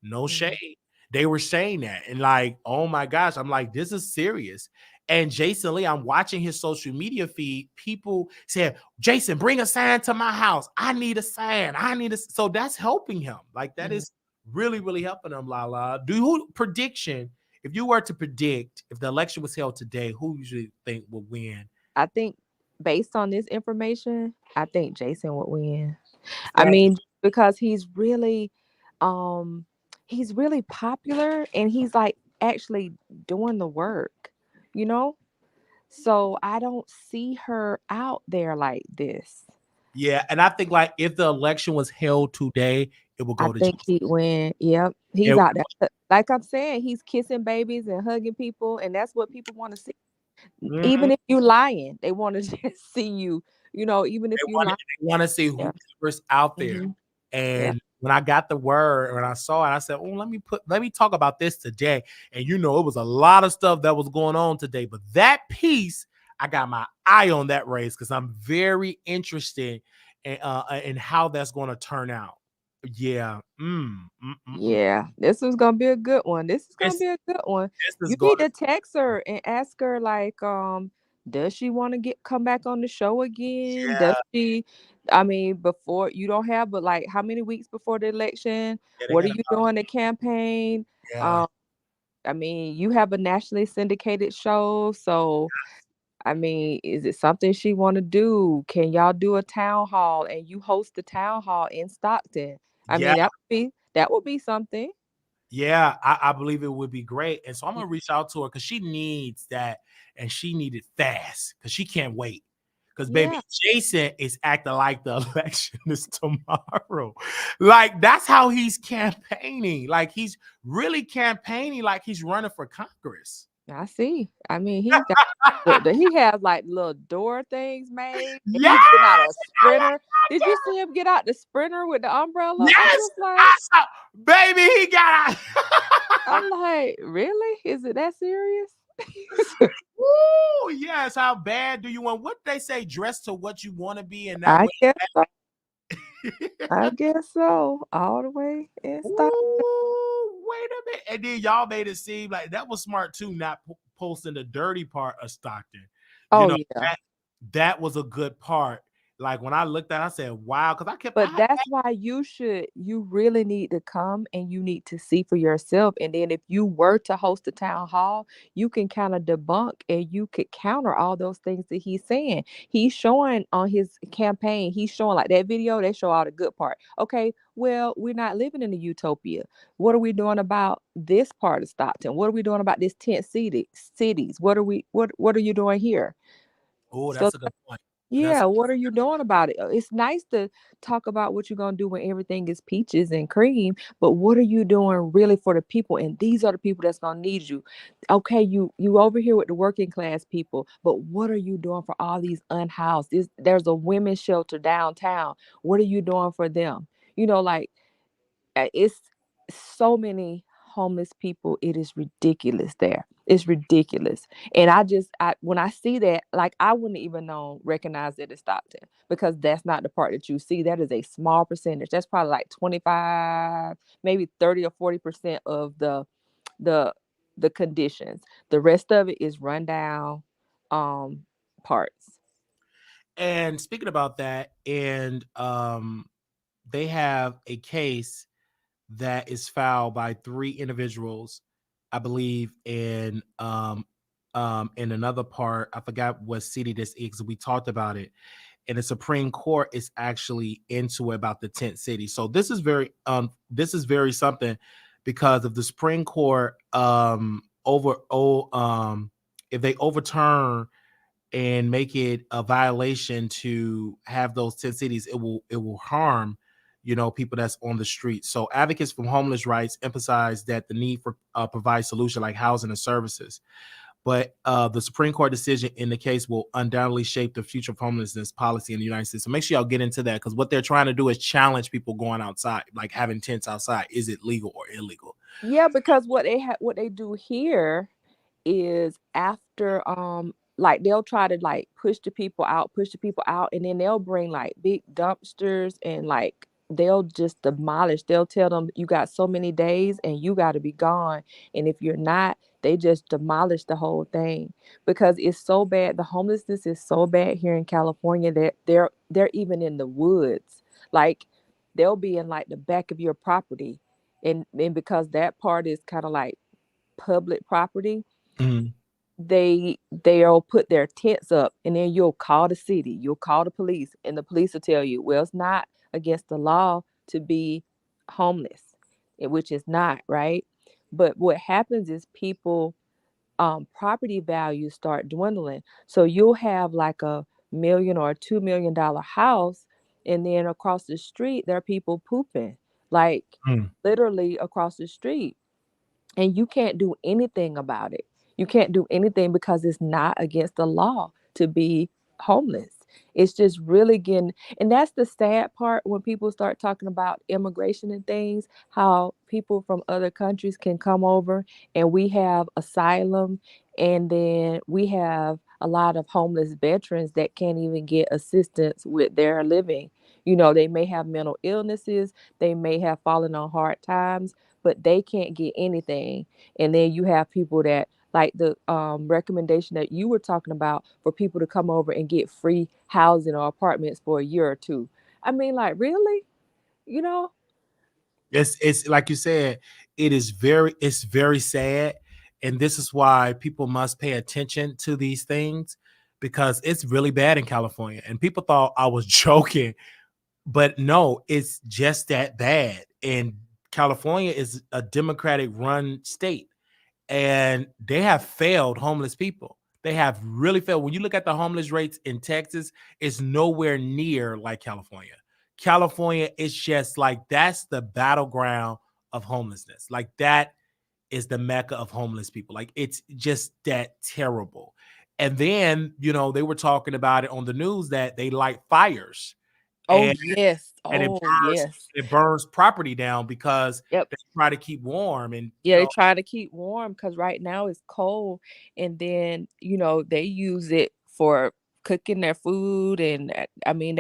No Mhm. shade. They were saying that. And like, oh my gosh, I'm like, this is serious. And Jason Lee, I'm watching his social media feed. People said, Jason, bring a sign to my house. I need a sign. I need a. So that's helping him. Like that Mhm. is really, really helping him, Lala. Prediction, if you were to predict if the election was held today, who you think would win? I think based on this information, I think Jason would win. I mean, because um, he's really popular, and he's like actually doing the work, you know. So I don't see her out there like this. Yeah, and I think like if the election was held today, it will I go to think Jason. he'd win. Yep, he's It- out there. Like I'm saying, he's kissing babies and hugging people, and that's what people want to see. Mhm. Even if you lying, they want to just see you. You know, even if you lying. They want to see Yeah. who's out there. Hmm. Yeah. And when I got the word, when I saw it, I said, "Oh, let me talk about this today." And it was a lot of stuff that was going on today, but that piece, I got my eye on that race because I'm very interested in how that's going to turn out. Yeah, Yeah, this is gonna be a good one. This is gonna This be a good one. this is You going need to to text her and ask her like, does she want to get come back on the show again? Does yeah, she? I mean, before you don't have, but like, how many weeks before the election? yeah, they What are got you doing the campaign? yeah, Um, I mean, you have a nationally syndicated show, so I mean, is it something she want to do? Can y'all do a town hall and you host the town hall in Stockton? I yeah. mean, that would be something. Yeah, I believe it would be great. And so I'm gonna reach out to her because she needs that and she needed fast because she can't wait. Because baby, Yeah, Jason is acting like the election is tomorrow. Like that's how he's campaigning. Like he's really campaigning like he's running for Congress. I see. I mean, he's got he has like little door things made. And Yes, he's getting out a sprinter. Did you see him get out the sprinter with the umbrella? yes, I saw, baby, he got out. I'm like, really? Is it that serious? Woo, yes. How bad do you want? What they say, dress to what you want to be, and that I way. guess so. I guess so. All the way in stock. Ooh, wait a minute. And then y'all made it seem like that was smart too, not posting the dirty part of Stockton. You Oh know, yeah. that was a good part. Like when I looked at it, I said, wow, because But that's why you really need to come and you need to see for yourself. And then if you were to host a town hall, you can kind of debunk and you could counter all those things that he's saying. He's showing on his campaign, he's showing like that video, they show all the good part. Okay, well, we're not living in a utopia. What are we doing about this part of Stockton? What are we doing about this cities? What are you doing here? oh, So that's a good point. That's yeah, what are you doing about it? It's nice to talk about what you're gonna do when everything is peaches and cream, but what are you doing really for the people? And these are the people that's gonna need you. Okay, you over here with the working class people, but what are you doing for all these unhoused? There's a women's shelter downtown. What are you doing for them? You know, like it's so many homeless people, it is ridiculous there. It's ridiculous. And I when I see that, like I wouldn't even know recognize it as Stockton because that's not the part that you see. That is a small percentage. That's probably like 25, maybe 30 or 40% of the the conditions. The rest of it is rundown parts. And speaking about that, and they have a case that is filed by 3 individuals, I believe, in another part. I forgot what city this is. We talked about it, and the Supreme Court is actually into it about the tent city. So this is very something because of the Supreme Court if they overturn and make it a violation to have those 10 cities, it will harm, people that's on the street. So advocates from homeless rights emphasize that the need for provide solution like housing and services. But the Supreme Court decision in the case will undoubtedly shape the future of homelessness policy in the United States. So make sure y'all get into that because what they're trying to do is challenge people going outside, like having tents outside. Is it legal or illegal? Yeah, because what they do here is after like they'll try to like push the people out, and then they'll bring like big dumpsters and like they'll just demolish. They'll tell them you got so many days and you got to be gone. And if you're not, they just demolish the whole thing because it's so bad. The homelessness is so bad here in California that they're even in the woods. Like they'll be in like the back of your property. And because that part is kind of like public property, Mhm. they'll put their tents up, and then you'll call the city, you'll call the police, and the police will tell you, well, it's not against the law to be homeless, which is not right. But what happens is people property values start dwindling, so you'll have like a million or $2 million house, and then across the street there are people pooping, like Mm. literally across the street, and you can't do anything about it. You can't do anything because it's not against the law to be homeless. It's just really getting, and that's the sad part when people start talking about immigration and things, how people from other countries can come over and we have asylum, and then we have a lot of homeless veterans that can't even get assistance with their living. They may have mental illnesses, they may have fallen on hard times, but they can't get anything. And then you have people that like the recommendation that you were talking about for people to come over and get free housing or apartments for a year or two. I mean, like, really? You know? It's like you said, it's very sad, and this is why people must pay attention to these things because it's really bad in California. And people thought I was joking, but no, it's just that bad. And California is a Democratic run state, and they have failed homeless people. They have really failed. When you look at the homeless rates in Texas, it's nowhere near like California. California is just like that's the battleground of homelessness. Like that is the mecca of homeless people. Like it's just that terrible. And then, they were talking about it on the news that they light fires Oh, and yes. and it Oh, burns yes. it burns property down because Yep. they try to keep warm and Yeah, they try to keep warm because right now it's cold, and then they use it for cooking their food, and I mean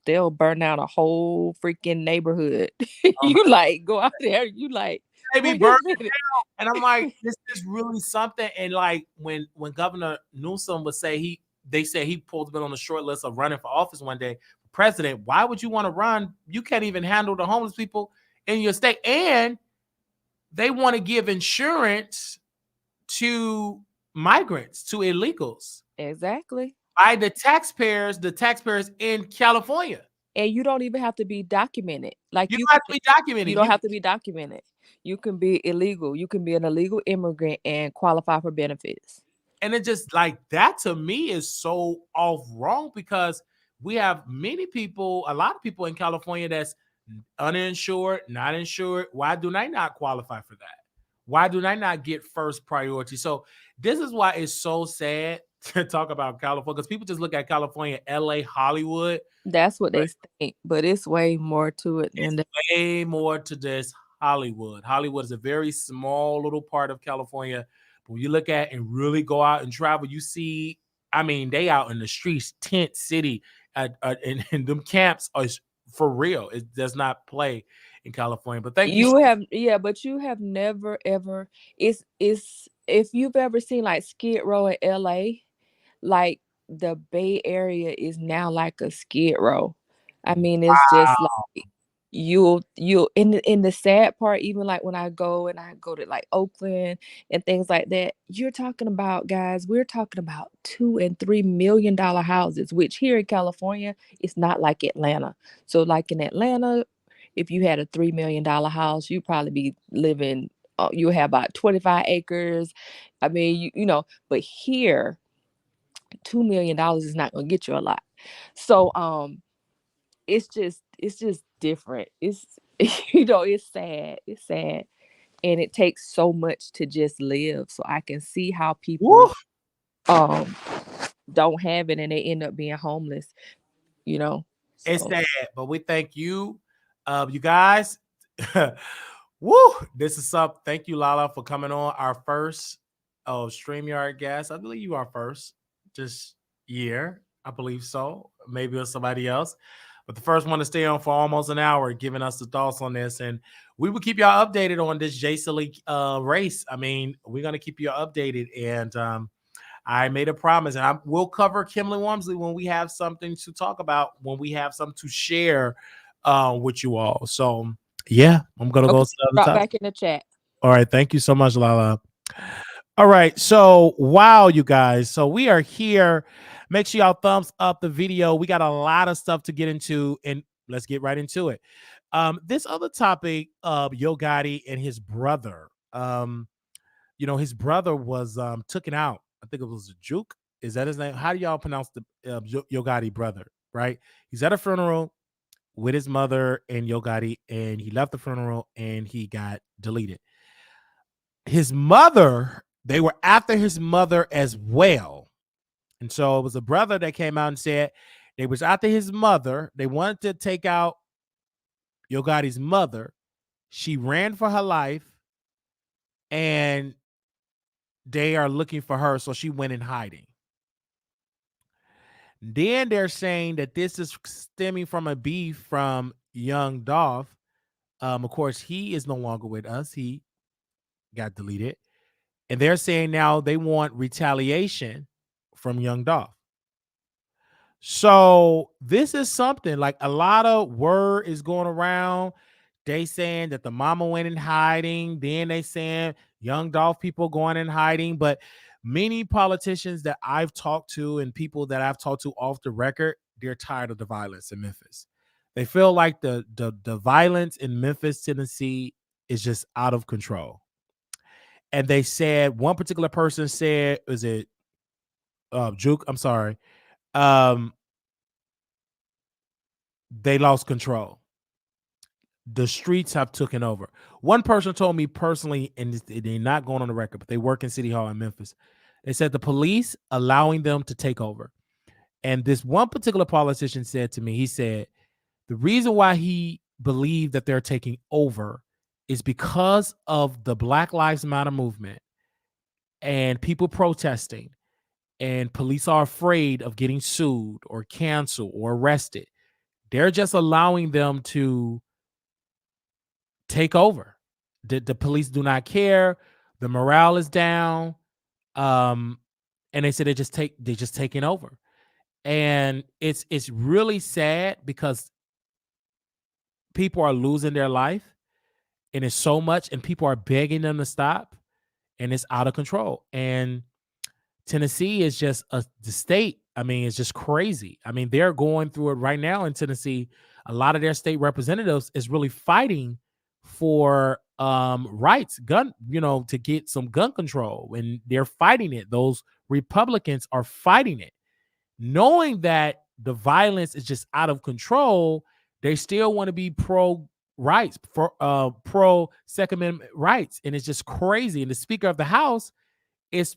they'll burn out a whole freaking neighborhood. um, You like go out there, you like, they be wait a burning minute. and I'm like, this is really something. And like when Governor Newsom would say they said he pulled been on the short list of running for office one day, president, why would you want to run? You can't even handle the homeless people in your state. And they want to give insurance to migrants, to illegals Exactly. by the taxpayers in California. And you don't even have to be documented. Like You don't have to be you documented. don't have to be documented. You can be illegal. You can be an illegal immigrant and qualify for benefits. And it just like that to me is so off wrong because we have a lot of people in California that's uninsured, not insured. Why do they not qualify for that? Why do they not get first priority? So this is why it's so sad to talk about California because people just look at California, LA, Hollywood, That's what but they think, but it's way more to it than it's that. way more to this Hollywood. Hollywood is a very small little part of California. But when you look at and really go out and travel, you see, I mean, they out in the streets, tent city, and them camps are for real. It does not play in California. But thank you. You have, yeah, but you have never ever, it's if you've ever seen like Skid Row in LA, like the Bay Area is now like a Skid Row. I mean, it's just like you'll in the sad part, even like when I go to like Oakland and things like that, you're talking about, guys, we're talking about $2 and $3 million houses, which here in California it's not like Atlanta. So like in Atlanta, if you had a $3 million house, you'd probably be living, you have about 25 acres. I mean, but here $2 million is not gonna get you a lot. So it's just different. It's it's sad. It's sad. And it takes so much to just live. So I can see how people Woo, um don't have it and they end up being homeless, you know. it's So sad, but we thank you, you guys. Woo! This is up. Thank you, Lala, for coming on. Our first StreamYard guest. I believe you are first this year. I believe so. Maybe it was somebody else. But the first one to stay on for almost an hour, giving us the thoughts on this. And we will keep y'all updated on this Jason Lee race. I mean, we're going to keep you updated. And I made a promise, and I will cover Kimberly Wormsley when we have something to talk about, when we have something to share with you all. So, yeah, I'm going to go okay, to the other drop top. back in the chat. All right. Thank you so much, Lala. All right. So, wow, you guys. So, we are here. Make sure y'all thumbs up the video. We got a lot of stuff to get into, and let's get right into it. This other topic of Yo Gotti and his brother. His brother was taken out. I think it was a Juke. Is that his name? How do y'all pronounce the Yo Gotti brother? Right? He's at a funeral with his mother and Yo Gotti, and he left the funeral and he got deleted. His mother, they were after his mother as well. And so it was a brother that came out and said they was after his mother. They wanted to take out Yo Gotti's mother. She ran for her life, and they are looking for her, so she went in hiding. Then they're saying that this is stemming from a beef from Young Dolph. Of course, he is no longer with us. He got deleted. And they're saying now they want retaliation from Young Dolph. So this is something like a lot of word is going around. They saying that the mama went in hiding. Then they saying Young Dolph people going in hiding. But many politicians that I've talked to and people that I've talked to off the record, they're tired of the violence in Memphis. They feel like the violence in Memphis, Tennessee is just out of control. And they said one particular person said, "Is it Juke? I'm sorry." Um, they lost control. The streets have taken over. One person told me personally, and they're not going on the record, but they work in City Hall in Memphis. They said the police allowing them to take over. And this one particular politician said to me, he said, the reason why he believed that they're taking over is because of the Black Lives Matter movement and people protesting, and police are afraid of getting sued or canceled or arrested. They're just allowing them to take over. The police do not care. The morale is down. And they said they're just taking over. And it's really sad because people are losing their life, and it's so much, and people are begging them to stop, and it's out of control. And Tennessee is just the state. I mean, it's just crazy. I mean, they're going through it right now in Tennessee. A lot of their state representatives is really fighting for rights, to get some gun control, and they're fighting it. Those Republicans are fighting it, knowing that the violence is just out of control. They still want to be pro rights, for pro Second Amendment rights, and it's just crazy. And the Speaker of the House is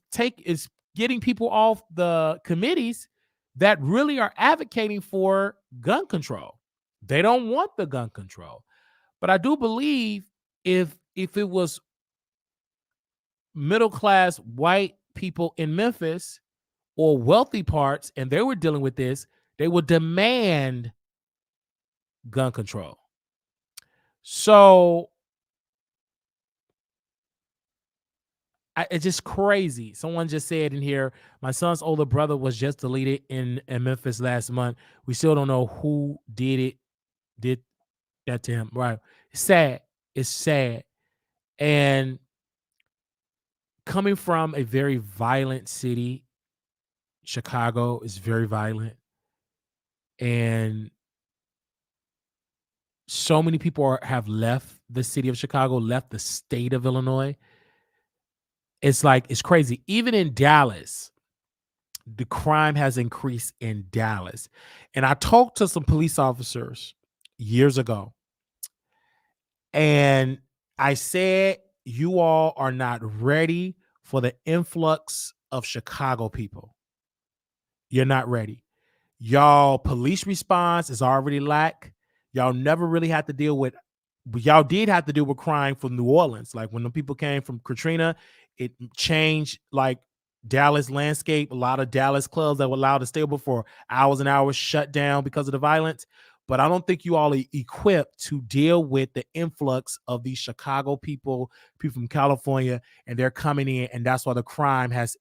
getting people off the committees that really are advocating for gun control. They don't want the gun control. But I do believe if it was middle class white people in Memphis or wealthy parts and they were dealing with this, they would demand gun control. So it's just crazy. Someone just said in here, my son's older brother was just deleted in Memphis last month. We still don't know who did that to him. Right. It's sad. It's sad. And coming from a very violent city, Chicago is very violent. And so many people have left the city of Chicago, left the state of Illinois. It's like, it's crazy. Even in Dallas, the crime has increased in Dallas. And I talked to some police officers years ago, and I said, you all are not ready for the influx of Chicago people. You're not ready. Y'all police response is already lack. Y'all never really had to deal with, y'all did have to deal with crime from New Orleans. Like when the people came from Katrina, it changed like Dallas landscape. A lot of Dallas clubs that were allowed to stay open for hours and hours shut down because of the violence. But I don't think you all are equipped to deal with the influx of these Chicago people from California, and they're coming in, and that's why the crime has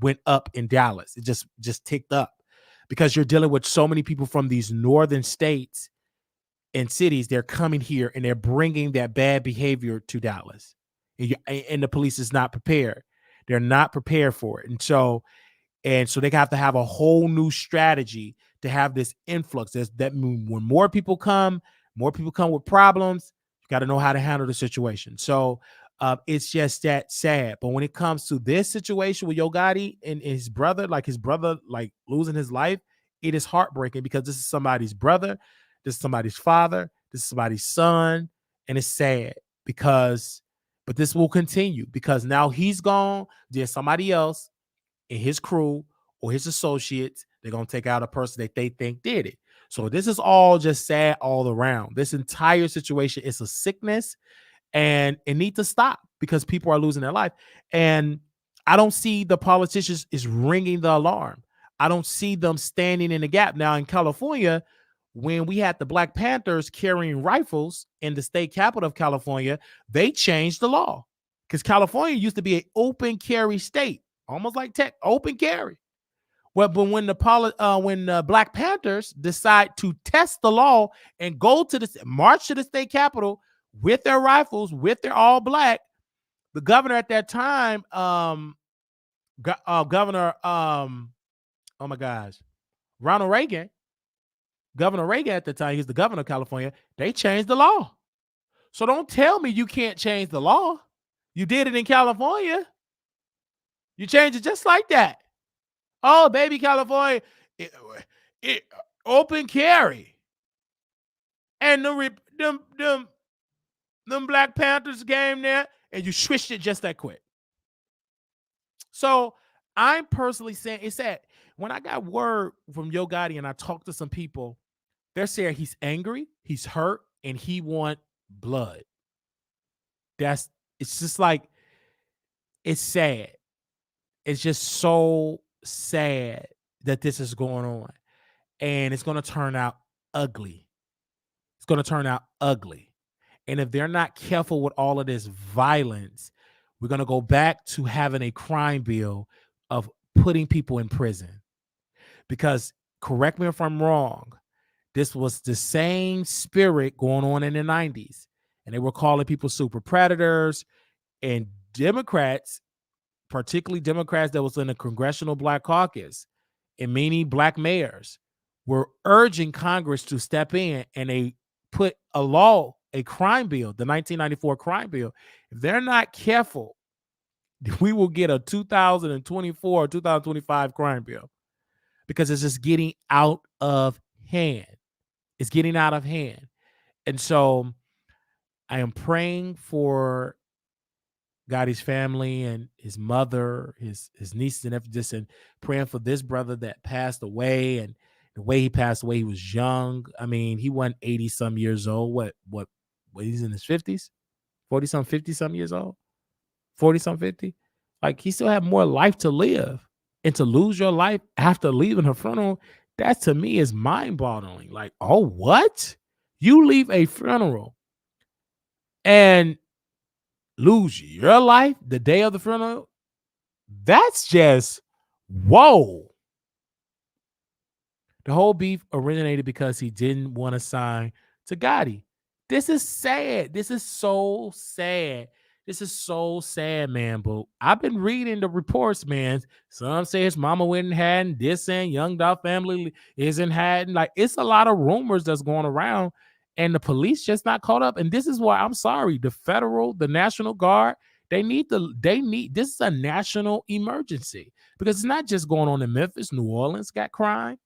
went up in Dallas. It just ticked up because you're dealing with so many people from these northern states and cities. They're coming here and they're bringing that bad behavior to Dallas, and the police is not prepared. They're not prepared for it. And so they have to have a whole new strategy to have this influx. That means when more people come with problems, you got to know how to handle the situation. So it's just that sad. But when it comes to this situation with Yo Gotti and his brother like losing his life, it is heartbreaking because this is somebody's brother, this is somebody's father, this is somebody's son, and it's sad but this will continue because now he's gone. There's somebody else in his crew or his associates. They're going to take out a person that they think did it. So this is all just sad all around. This entire situation is a sickness, and it needs to stop because people are losing their life. And I don't see the politicians is ringing the alarm. I don't see them standing in the gap. Now in California, when we had the Black Panthers carrying rifles in the state capital of California, they changed the law because California used to be an open carry state, almost like tech, open carry. Well, but when the Black Panthers decide to test the law and go to the march to the state capitol with their rifles, with their all black, the governor at that time, Governor, oh my gosh, Ronald Reagan, Governor Reagan at the time, he's the governor of California. They changed the law. So don't tell me you can't change the law. You did it in California. You changed it just like that. Oh, baby, California, it open carry. And them Black Panthers game there, and you switched it just that quick. So I'm personally saying it's that when I got word from Yo Gotti and I talked to some people, they're saying he's angry, he's hurt, and he want blood. It's just like, it's sad. It's just so sad that this is going on. And it's going to turn out ugly. It's going to turn out ugly. And if they're not careful with all of this violence, we're going to go back to having a crime bill of putting people in prison. Because, correct me if I'm wrong, this was the same spirit going on in the 90s. And they were calling people super predators, and Democrats, particularly Democrats that was in the Congressional Black Caucus and many black mayors, were urging Congress to step in, and they put a crime bill, the 1994 crime bill. If they're not careful, we will get a 2024 or 2025 crime bill because it's just getting out of hand. It's getting out of hand. And so I am praying for Gotti's family and his mother, his nieces and nephews, and praying for this brother that passed away. And the way he passed away, he was young. I mean, he wasn't 80 some years old. What he's in his 50s? 40 some, 50 some years old, 40 some, 50. Like he still had more life to live. And to lose your life after leaving a funeral, that to me is mind boggling. Like, oh, what? You leave a funeral and lose your life the day of the funeral? That's just whoa. The whole beef originated because he didn't want to sign to Gotti. This is sad. This is so sad. This is so sad, man. But I've been reading the reports, man. Some say his mama went and had this saying Young Dolph family isn't had. Like it's a lot of rumors that's going around, and the police just not caught up. And this is why I'm sorry. The National Guard, they need this is a national emergency because it's not just going on in Memphis. New Orleans got crime.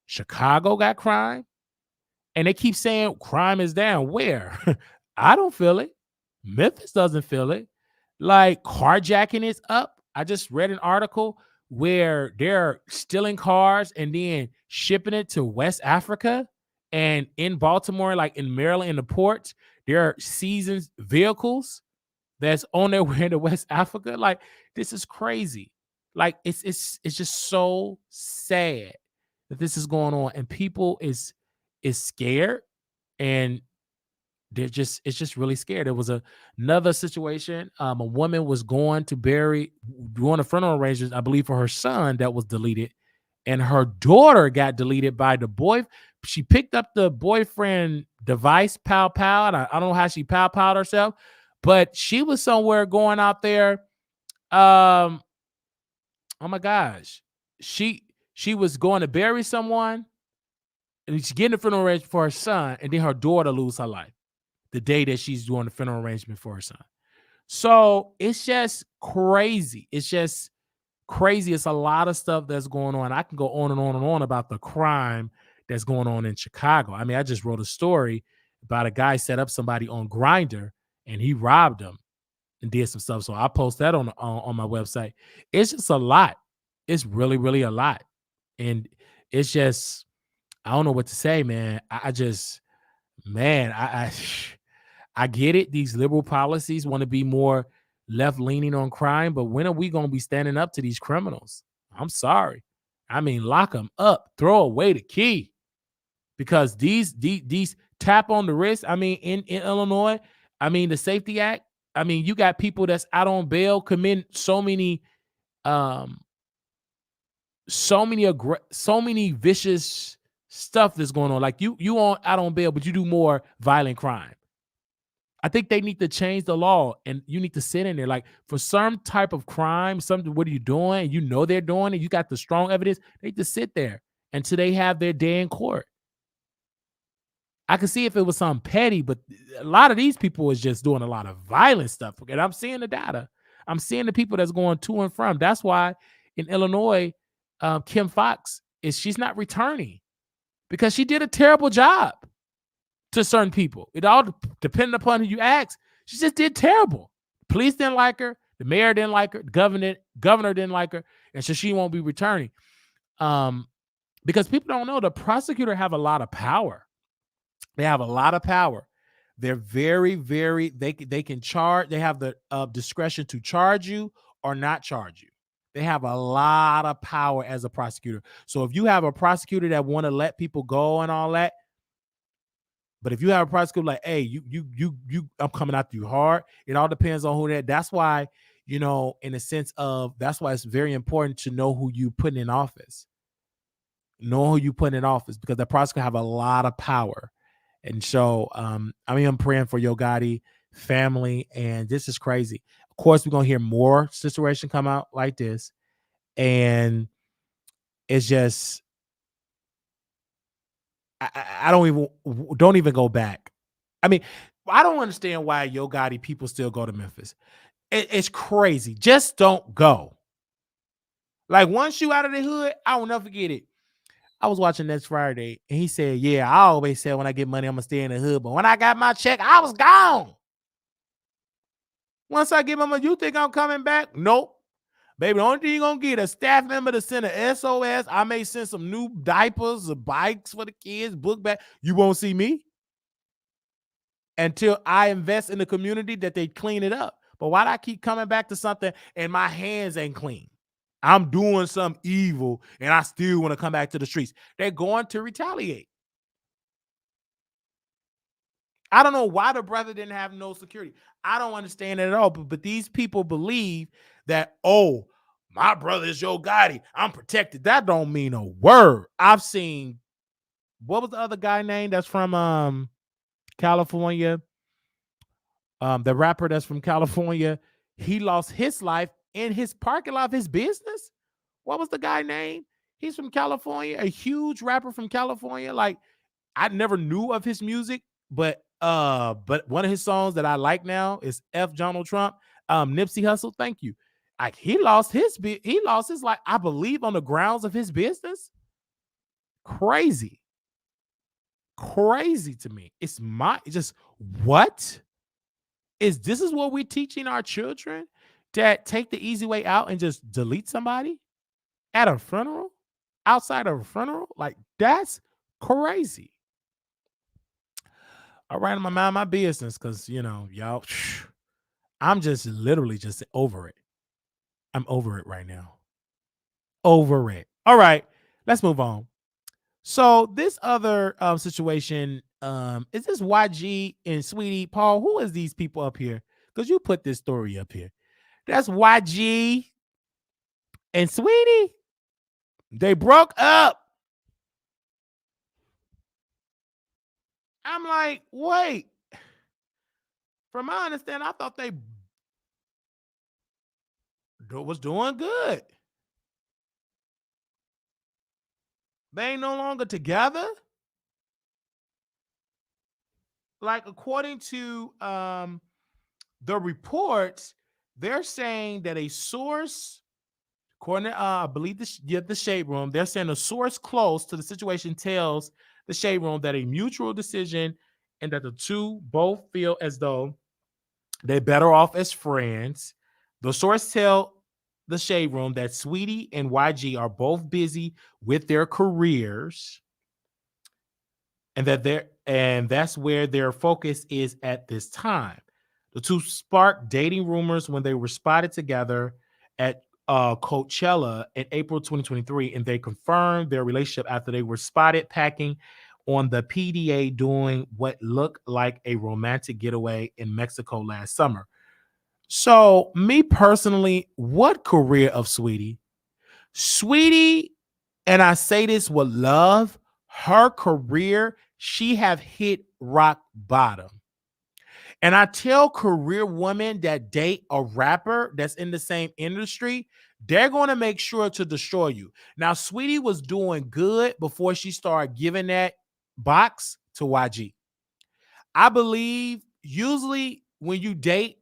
Chicago got crime, and they keep saying crime is down. Where? I don't feel it. Memphis doesn't feel it. Like carjacking is up. I just read an article where they're stealing cars and then shipping it to West Africa. And in Baltimore, like in Maryland, in the ports, there are seasoned vehicles that's on their way to West Africa. Like this is crazy. Like it's just so sad that this is going on, and people is scared, and they're just it's just really scared. There was another situation. A woman was going to doing a funeral arrangements, I believe, for her son that was deleted, and her daughter got deleted by the boy. She picked up the boyfriend device, pow pow. I don't know how she pow powed herself, but she was somewhere going out there. Um, oh my gosh, she was going to bury someone, and she's getting a funeral arrangement for her son, and then her daughter lose her life the day that she's doing the funeral arrangement for her son. So it's just crazy. It's just crazy. It's a lot of stuff that's going on. I can go on and on and on about the crime that's going on in Chicago. I mean, I just wrote a story about a guy set up somebody on Grindr and he robbed them and did some stuff. So I post that on my website. It's just a lot. It's really, really a lot. And it's just, I don't know what to say, man. I just, man, I get it. These liberal policies want to be more left leaning on crime, but when are we going to be standing up to these criminals? I'm sorry. I mean, lock them up, throw away the key, because these tap on the wrist. I mean, in Illinois, I mean, the Safety Act. I mean, you got people that's out on bail committing so many um so many vicious stuff that's going on. Like you on out on bail, but you do more violent crime. I think they need to change the law, and you need to sit in there. Like for some type of crime, something, what are you doing? You know they're doing it. You got the strong evidence. They just sit there until they have their day in court. I could see if it was something petty, but a lot of these people is just doing a lot of violent stuff. And I'm seeing the data. I'm seeing the people that's going to and from. That's why in Illinois, Kim Fox she's not returning because she did a terrible job to certain people. It all depending upon who you ask. She just did terrible. Police didn't like her. The mayor didn't like her. The governor didn't like her, and so she won't be returning. Because people don't know the prosecutor have a lot of power. They have a lot of power. They're very, very. They can charge. They have the discretion to charge you or not charge you. They have a lot of power as a prosecutor. So if you have a prosecutor that want to let people go and all that, but if you have a prosecutor like, hey, I'm coming after you hard. It all depends on who that. That's why, in a sense of, that's why it's very important to know who you put in office. Know who you put in office, because the prosecutor have a lot of power. And so, I'm praying for Yo Gotti family, and this is crazy. Of course, we're gonna hear more situation come out like this, and it's just, I don't even go back. I mean, I don't understand why Yo Gotti people still go to Memphis. It's crazy. Just don't go. Like once you out of the hood, I will never forget it. I was watching Next Friday, and he said, "Yeah, I always said when I get money, I'm gonna stay in the hood. But when I got my check, I was gone. Once I get my money, you think I'm coming back? Nope. Baby, the only thing you're going to get a staff member to send a SOS. I may send some new diapers or bikes for the kids, book bag. You won't see me. until I invest in the community that they clean it up. But why do I keep coming back to something and my hands ain't clean? I'm doing some evil and I still want to come back to the streets. They're going to retaliate. I don't know why the brother didn't have no security. I don't understand it at all. But these people believe that, oh, my brother is your Gotti. I'm protected. That don't mean a word. I've seen, what was the other guy name that's from California? The rapper that's from California. He lost his life in his parking lot of his business. What was the guy name? He's from California, a huge rapper from California. Like, I never knew of his music, but one of his songs that I like now is F Donald Trump, Nipsey Hussle. Thank you. Like, he lost his life, I believe, on the grounds of his business. Crazy to me. It's just what is this? Is what we're teaching our children, that take the easy way out and just delete somebody at a funeral, outside of a funeral? Like, that's crazy. All right, I'm gonna mind my business because y'all, I'm just literally just over it. I'm over it right now. Over it. All right, let's move on. So this other situation, is this YG and Sweetie Paul? Who is these people up here? Because you put this story up here. That's YG and Sweetie. They broke up. I'm like, wait. From my understanding, I thought they was doing good. They ain't no longer together. Like, according to the reports, they're saying that a source, according to I believe the Shade Room, they're saying a source close to the situation tells the Shade Room that a mutual decision and that the two both feel as though they're better off as friends. The source tell the Shade Room that Sweetie and YG are both busy with their careers, and that's where their focus is at this time. The two sparked dating rumors when they were spotted together at Coachella in April 2023, and they confirmed their relationship after they were spotted packing on the PDA doing what looked like a romantic getaway in Mexico last summer. So, me personally, what career of Sweetie? Sweetie, and I say this with love, her career, she have hit rock bottom. And I tell career women that date a rapper that's in the same industry, they're going to make sure to destroy you. Now, Sweetie was doing good before she started giving that box to YG. I believe usually when you date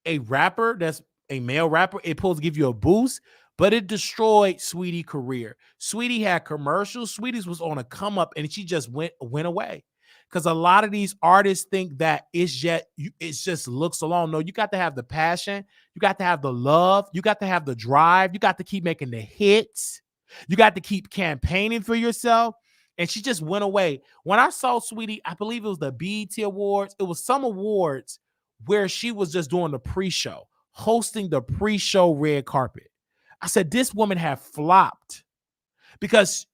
a rapper that's a male rapper, it's supposed to give you a boost, but it destroyed Sweetie's career. Sweetie had commercials. Sweetie's was on a come up, and she just went away. Because a lot of these artists think that it's just looks alone. No, you got to have the passion, you got to have the love, you got to have the drive, you got to keep making the hits, you got to keep campaigning for yourself. And she just went away. When I saw Sweetie, I believe it was the BET Awards. It was some awards where she was just doing the pre-show, hosting the pre-show red carpet. I said, this woman had flopped because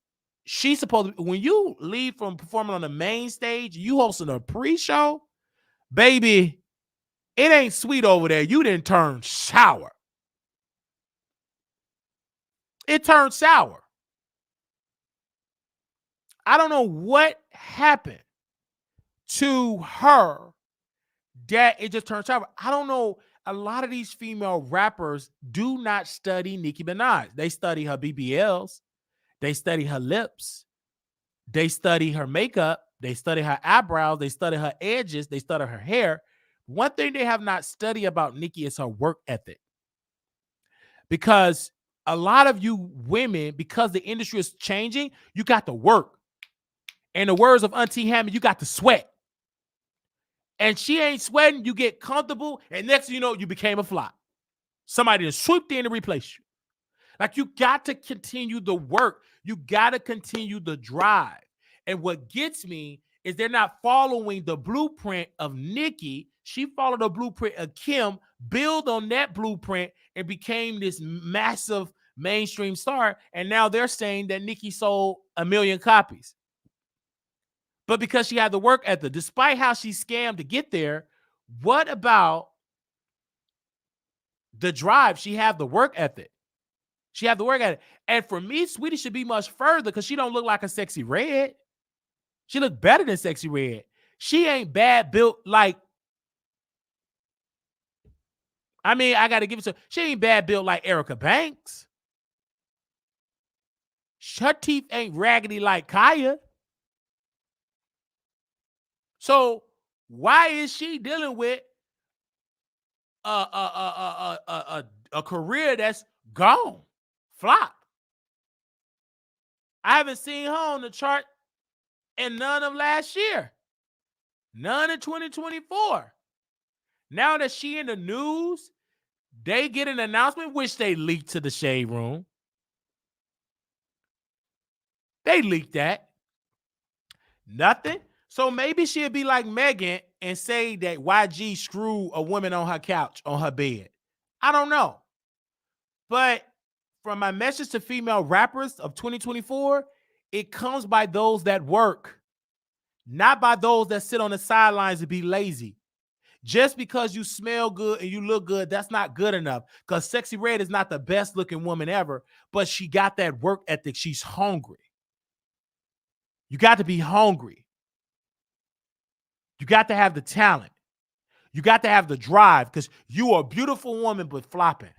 she's supposed to, when you leave from performing on the main stage, you hosting a pre-show, baby, it ain't sweet over there. You didn't turn sour. It turned sour. I don't know what happened to her that it just turned sour. I don't know. A lot of these female rappers do not study Nicki Minaj. They study her BBLs. They study her lips. They study her makeup. They study her eyebrows. They study her edges. They study her hair. One thing they have not studied about Nicki is her work ethic. Because a lot of you women, because the industry is changing, you got to work. In the words of Auntie Hammond, you got to sweat. And she ain't sweating, you get comfortable, and next thing you know, you became a flop. Somebody just swooped in to replace you. Like, you got to continue the work. You got to continue the drive. And what gets me is they're not following the blueprint of Nicki. She followed the blueprint of Kim, build on that blueprint, and became this massive mainstream star. And now they're saying that Nicki sold 1 million copies. But because she had the work ethic, despite how she scammed to get there, what about the drive? She had the work ethic. She had the work ethic. And for me, Sweetie should be much further because she don't look like a Sexy Red. She look better than Sexy Red. She ain't bad built like, I mean, I got to give it to her. She ain't bad built like Erica Banks. Her teeth ain't raggedy like Kaya. So why is she dealing with a career that's gone, flop? I haven't seen her on the chart in none of last year, none in 2024. Now that she in the news, they get an announcement, which they leaked to the Shade Room. They leaked that. Nothing. So maybe she'll be like Megan and say that YG screwed a woman on her couch, on her bed. I don't know. But from my message to female rappers of 2024, it comes by those that work, not by those that sit on the sidelines and be lazy. Just because you smell good and you look good, that's not good enough. Because Sexy Red is not the best looking woman ever, but she got that work ethic. She's hungry. You got to be hungry. You got to have the talent. You got to have the drive because you are a beautiful woman, but flopping.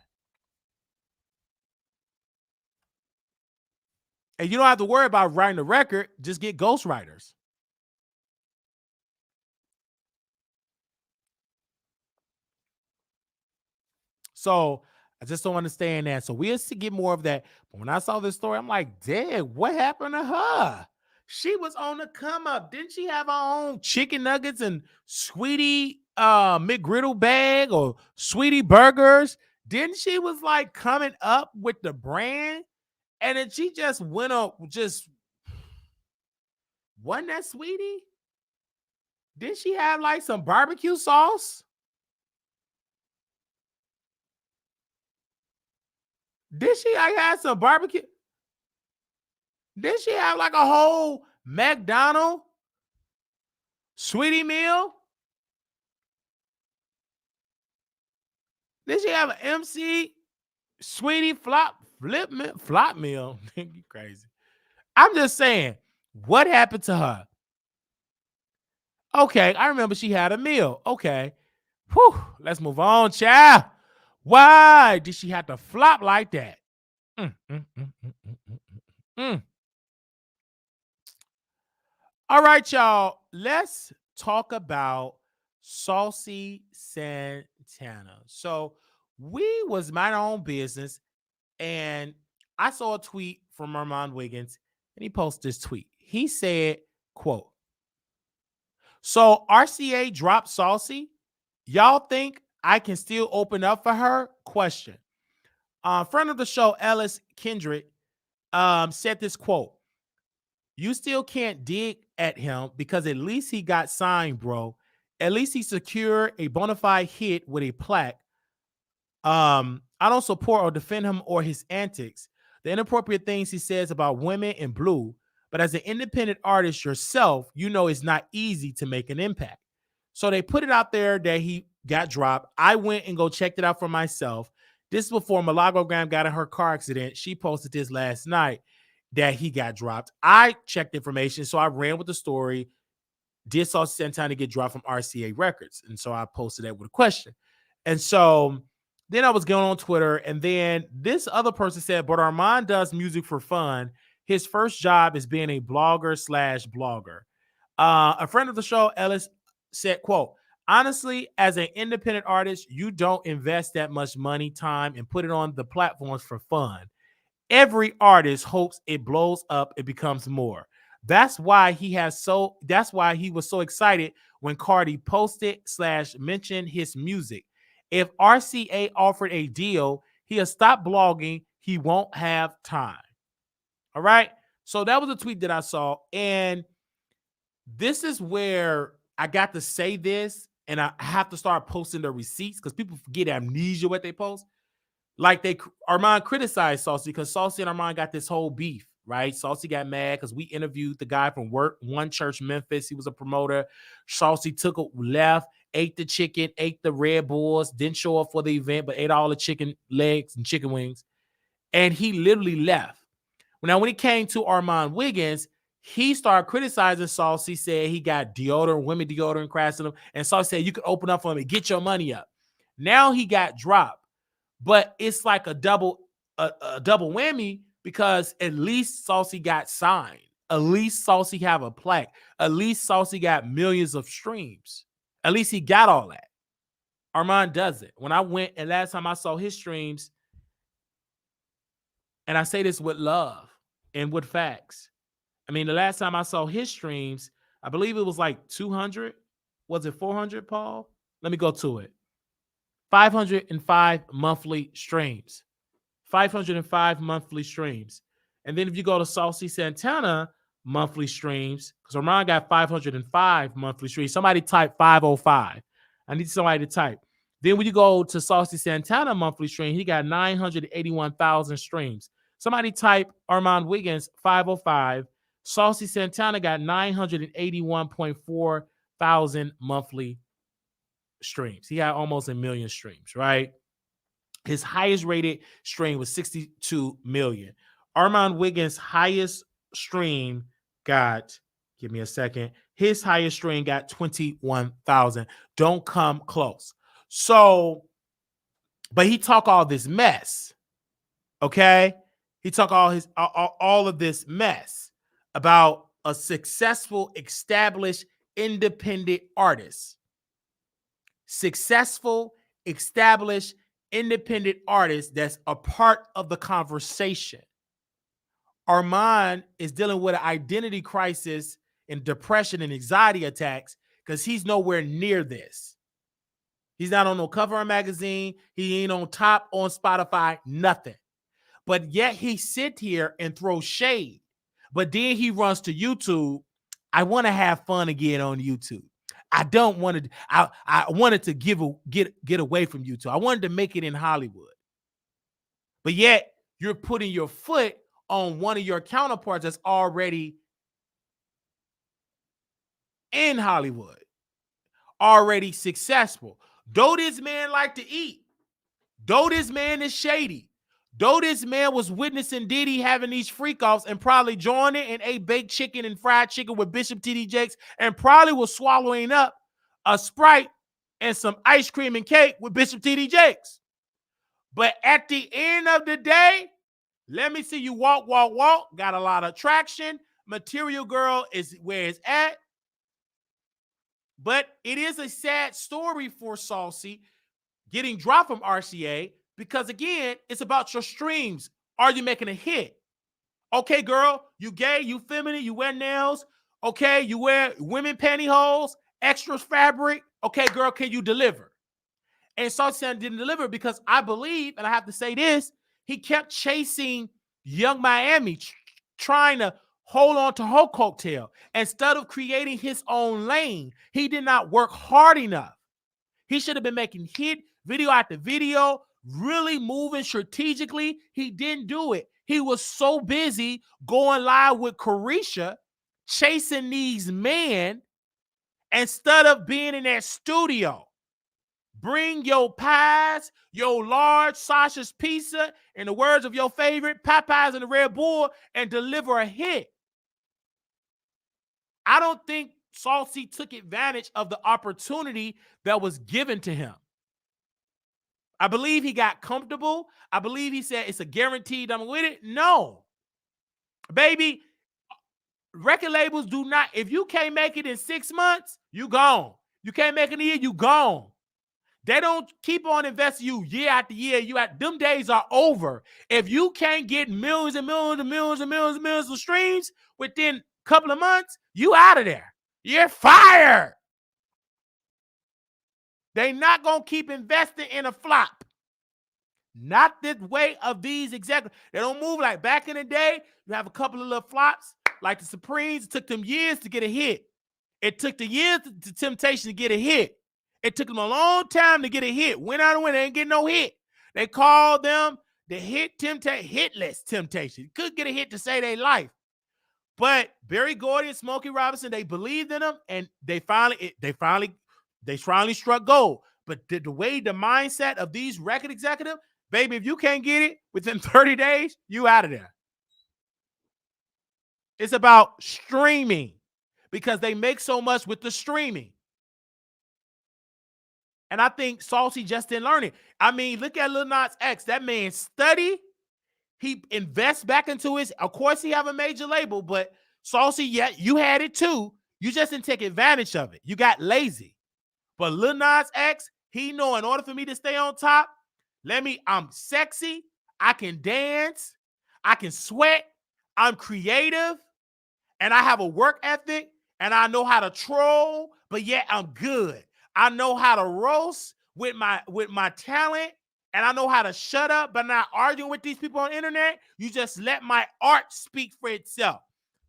And you don't have to worry about writing a record. Just get ghostwriters. So I just don't understand that. So we'll see, get more of that. But when I saw this story, I'm like, dang, what happened to her? She was on the come up. Didn't she have her own chicken nuggets and Sweetie McGriddle bag or Sweetie burgers? Didn't she was like coming up with the brand? And then she just went up, just wasn't that Sweetie? Did she have like some barbecue sauce? Did she like have some barbecue? Did she have like a whole McDonald Sweetie meal? Did she have an MC Sweetie flop meal? You crazy. I'm just saying, what happened to her? Okay, I remember she had a meal. Okay. Whew, let's move on, child. Why did she have to flop like that? Mm. All right, y'all. Let's talk about Saucy Santana. So we was my own business, and I saw a tweet from Armon Wiggins, and he posted this tweet. He said, quote, "So RCA dropped Saucy. Y'all think I can still open up for her?" Question. Friend of the show, Ellis Kindred, said this quote: "You still can't dig at him because at least he got signed, bro. At least he secured a bona fide hit with a plaque. I don't support or defend him or his antics, the inappropriate things he says about women in blue. But as an independent artist yourself, you know it's not easy to make an impact." So they put it out there that he got dropped. I went and go checked it out for myself. This is before Malagogram got in her car accident. She posted this last night that he got dropped. I checked information, so I ran with the story. Did Saucy Santana get dropped from RCA Records? And so I posted that with a question. And so then I was going on Twitter, and then this other person said, "But Armand does music for fun. His first job is being a blogger/blogger." A friend of the show, Ellis, said, quote, "Honestly, as an independent artist, you don't invest that much money, time, and put it on the platforms for fun. Every artist hopes it blows up and becomes more. That's why he was so excited when Cardi posted/mentioned his music. If RCA offered a deal, he'll stop blogging. He won't have time." All right. So that was a tweet that I saw. And This is where I got to say this, and I have to start posting the receipts because people forget amnesia what they post. Like Armon criticized Saucy because Saucy and Armon got this whole beef, right? Saucy got mad because we interviewed the guy from One Church Memphis. He was a promoter. Saucy left, ate the chicken, ate the Red Bulls, didn't show up for the event, but ate all the chicken legs and chicken wings. And he literally left. Now, when it came to Armon Wiggins, he started criticizing Saucy, said he got women deodorant cracks in him, and Saucy said you could open up for him and get your money up. Now he got dropped, but it's like a double whammy because at least Saucy got signed. At least Saucy have a plaque. At least Saucy got millions of streams. At least he got all that. Armon doesn't. When I went and last time I saw his streams, and I say this with love and with facts. I mean, the last time I saw his streams, I believe it was like 200. Was it 400, Paul? Let me go to it. 505 monthly streams. 505 monthly streams. And then if you go to Saucy Santana monthly streams, because Armon got 505 monthly streams. Somebody type 505. I need somebody to type. Then when you go to Saucy Santana monthly stream, he got 981,000 streams. Somebody type Armon Wiggins 505. Saucy Santana got 981.4 thousand monthly streams. He had almost 1 million streams, right? His highest rated stream was 62 million. Armon Wiggins' highest stream got, give me a second, his highest stream got 21,000. Don't come close. So, but he talk all this mess, okay? He talk all of this mess about a successful, established, independent artist. Successful, established, independent artist that's a part of the conversation. Armon is dealing with an identity crisis and depression and anxiety attacks because he's nowhere near this. He's not on no cover of a magazine. He ain't on top on Spotify, nothing. But yet he sit here and throw shade. But then he runs to YouTube. I want to have fun again on YouTube. I don't want to. I wanted to get away from YouTube. I wanted to make it in Hollywood. But yet you're putting your foot on one of your counterparts that's already in Hollywood, already successful. Though this man like to eat, though this man is shady, though this man was witnessing Diddy having these freak offs and probably joined it and ate baked chicken and fried chicken with Bishop T.D. Jakes and probably was swallowing up a Sprite and some ice cream and cake with Bishop T.D. Jakes. But at the end of the day, let me see you walk. Got a lot of traction. Material Girl is where it's at. But it is a sad story for Saucy getting dropped from RCA because, again, it's about your streams. Are you making a hit? Okay, girl, you gay, you feminine, you wear nails. Okay, you wear women pantyhose, extra fabric. Okay, girl, can you deliver? And Saucy Santana didn't deliver because I believe, and I have to say this, he kept chasing Young Miami, trying to hold on to her coattail. Instead of creating his own lane, he did not work hard enough. He should have been making hit video after video, really moving strategically. He didn't do it. He was so busy going live with Carisha, chasing these men, instead of being in that studio. Bring your pies, your large Sasha's pizza, in the words of your favorite, Popeyes and the Red Bull, and deliver a hit. I don't think Saucy took advantage of the opportunity that was given to him. I believe he got comfortable. I believe he said it's a guaranteed I'm with it. No. Baby, record labels do not, if you can't make it in 6 months, you gone. You can't make it in a year, you gone. They don't keep on investing you year after year. Them days are over. If you can't get millions and millions and millions and millions and millions of streams within a couple of months, you out of there. You're fired. They not going to keep investing in a flop. Not the way of these executives. They don't move like back in the day. You have a couple of little flops like the Supremes. It took them years to get a hit. It took the years to Temptation to get a hit. It took them a long time to get a hit. Went out and went, they ain't get no hit. They called them the hitless Temptation. Couldn't get a hit to save their life. But Berry Gordy and Smokey Robinson, they believed in them, and they finally struck gold. But the way the mindset of these record executives, baby, if you can't get it within 30 days, you out of there. It's about streaming because they make so much with the streaming. And I think Saucy just didn't learn it. I mean, look at Lil Nas X. That man study. He invests back into his. Of course, he have a major label, but Saucy, yeah, you had it too. You just didn't take advantage of it. You got lazy. But Lil Nas X, he know in order for me to stay on top, I'm sexy. I can dance. I can sweat. I'm creative. And I have a work ethic. And I know how to troll, but yet I'm good. I know how to roast with my talent, and I know how to shut up but not arguing with these people on the internet. You just let my art speak for itself.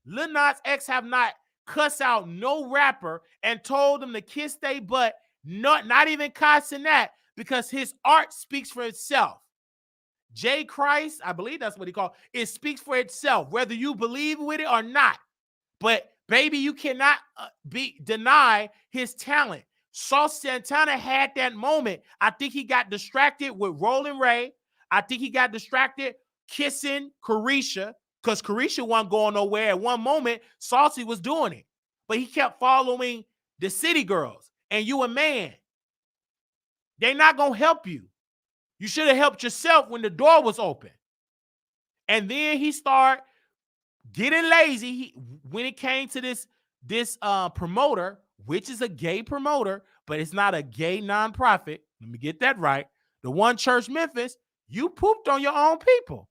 Lil Nas X have not cussed out no rapper and told them to kiss their butt, not even cussing that, because his art speaks for itself. Jay Christ, I believe that's what he called it, speaks for itself, whether you believe with it or not. But baby, you cannot deny his talent. Saucy Santana had that moment. I think he got distracted with Rollin' Ray. I think he got distracted kissing Carisha because Carisha wasn't going nowhere. At one moment, Saucy was doing it. But he kept following the city girls. And you a man. They're not going to help you. You should have helped yourself when the door was open. And then he started getting lazy when it came to this promoter, which is a gay promoter, but it's not a gay nonprofit. Let me get that right. The One Church Memphis, you pooped on your own people.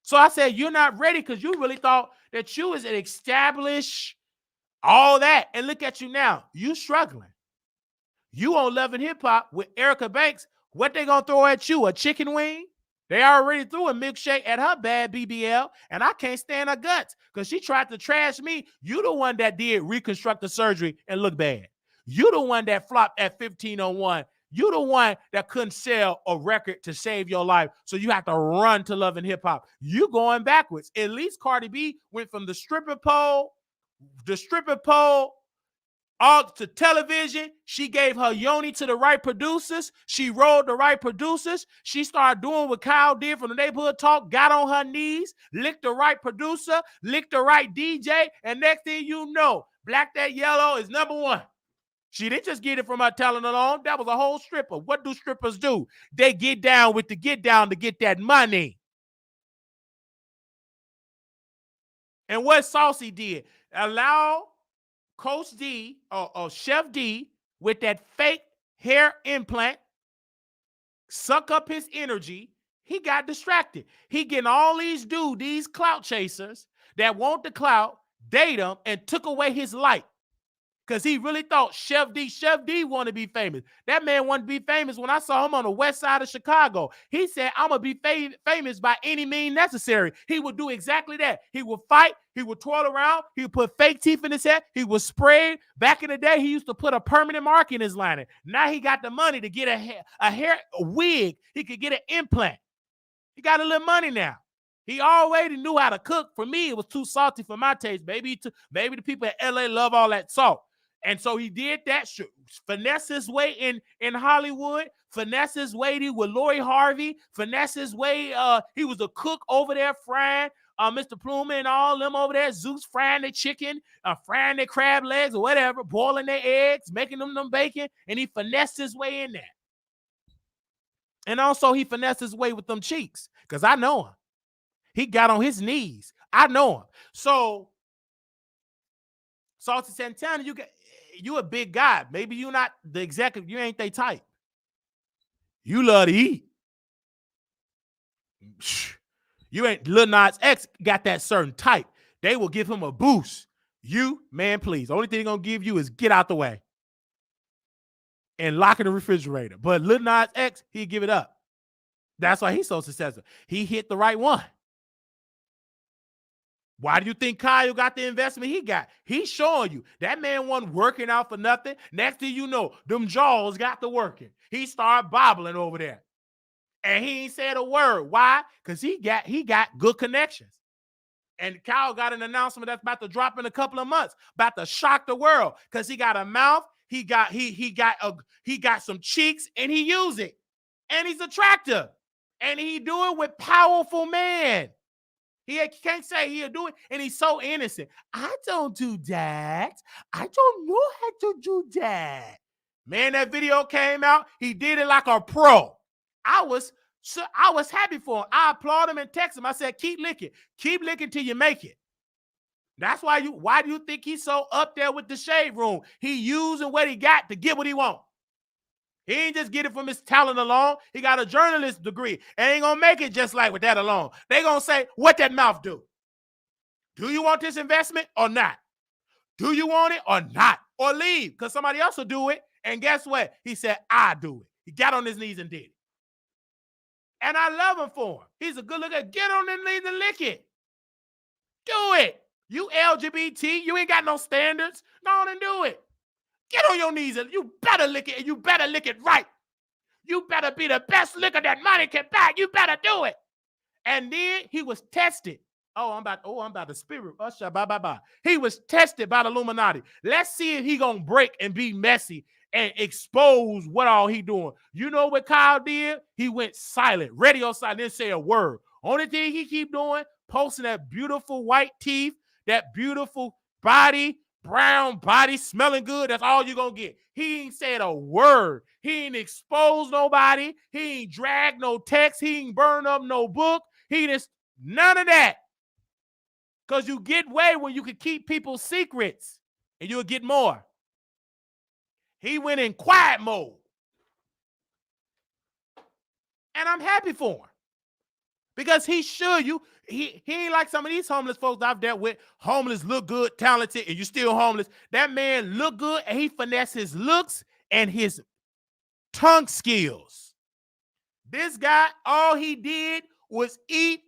So I said, you're not ready because you really thought that you was an established all that. And look at you now. You struggling. You on Love and Hip Hop with Erica Banks. What they going to throw at you? A chicken wing? They already threw a milkshake at her bad BBL, and I can't stand her guts because she tried to trash me. You the one that did reconstructive surgery and look bad. You the one that flopped at 1501. You the one that couldn't sell a record to save your life, so you have to run to Love and Hip Hop. You going backwards. At least Cardi B went from the stripper pole all to television. She gave her yoni to the right producers. She rolled the right producers. She started doing what Kyle did from the Neighborhood Talk, got on her knees, licked the right producer, licked the right DJ, and next thing you know, Black That Yellow is #1. She didn't just get it from her talent alone. That was a whole stripper. What do strippers do? They get down with the get down to get that money. And what Saucy did, allow Coach D or Chef D with that fake hair implant, suck up his energy. He got distracted. He getting all these dudes, these clout chasers that want the clout, date him, and took away his light. Because he really thought Chef D wanted to be famous. That man wanted to be famous when I saw him on the west side of Chicago. He said, I'm going to be famous by any means necessary. He would do exactly that. He would fight. He would twirl around. He would put fake teeth in his head. He would spray. Back in the day, he used to put a permanent mark in his lining. Now he got the money to get a wig. He could get an implant. He got a little money now. He already knew how to cook. For me, it was too salty for my taste. Maybe the people in LA love all that salt. And so he did that, finesse his way in Hollywood, finesse his way with Lori Harvey, finesse his way. He was a cook over there frying, Mr. Plumer and all them over there, Zeus frying their chicken, frying their crab legs or whatever, boiling their eggs, making them bacon, and he finessed his way in there. And also he finessed his way with them cheeks, because I know him. He got on his knees. I know him. So Saucy Santana, you a big guy. Maybe you're not the executive. You ain't they type. You love to eat. You ain't. Lil Nas X got that certain type. They will give him a boost. You, man, please. The only thing they're going to give you is get out the way and lock in the refrigerator. But Lil Nas X, he'd give it up. That's why he's so successful. He hit the right one. Why do you think Kyle got the investment he got? He's showing you that man wasn't working out for nothing. Next thing you know, them jaws got to working. He started bobbling over there. And he ain't said a word. Why? Because he got good connections. And Kyle got an announcement that's about to drop in a couple of months, about to shock the world. Because he got a mouth, he got some cheeks, and he use it. And he's attractive. And he do it with powerful men. He can't say he'll do it, and he's so innocent. I don't do that. I don't know how to do that. Man, that video came out. He did it like a pro. I was happy for him. I applaud him and text him. I said, keep licking till you make it. That's why do you think he's so up there with the shade room? He using what he got to get what he wants. He ain't just get it from his talent alone. He got a journalist degree. And ain't gonna make it just like with that alone. They gonna say, what that mouth do? Do you want this investment or not? Do you want it or not? Or leave, because somebody else will do it. And guess what? He said, I do it. He got on his knees and did it. And I love him for him. He's a good looker. Get on his knees and lick it. Do it. You LGBT, you ain't got no standards. Go on and do it. Get on your knees and you better lick it, and you better lick it right. You better be the best liquor that money can buy. You better do it. And then he was tested. I'm about to spirit. Bye. He was tested by the Illuminati. Let's see if he gonna break and be messy and expose what all he doing. You know what Kyle did? He went silent, radio silent, didn't say a word. Only thing he keep doing, posting that beautiful white teeth, that beautiful body, brown body, smelling good. That's all you gonna get. He ain't said a word. He ain't exposed nobody. He ain't dragged no text. He ain't burned up no book. He just none of that. Because you get way where you can keep people's secrets and you'll get more. He went in quiet mode. And I'm happy for him. Because he should. He ain't like some of these homeless folks I've dealt with. Homeless look good, talented, and you still homeless. That man look good, and he finesse his looks and his tongue skills. This guy, all he did was eat,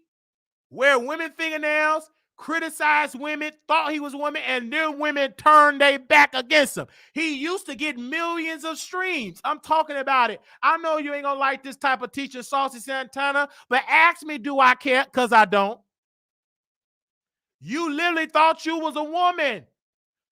wear women fingernails, criticize women, thought he was a woman, and then women turned their back against him. He used to get millions of streams. I'm talking about it. I know you ain't gonna like this type of teacher, Saucy Santana, but ask me, do I care? Because I don't. You literally thought you was a woman.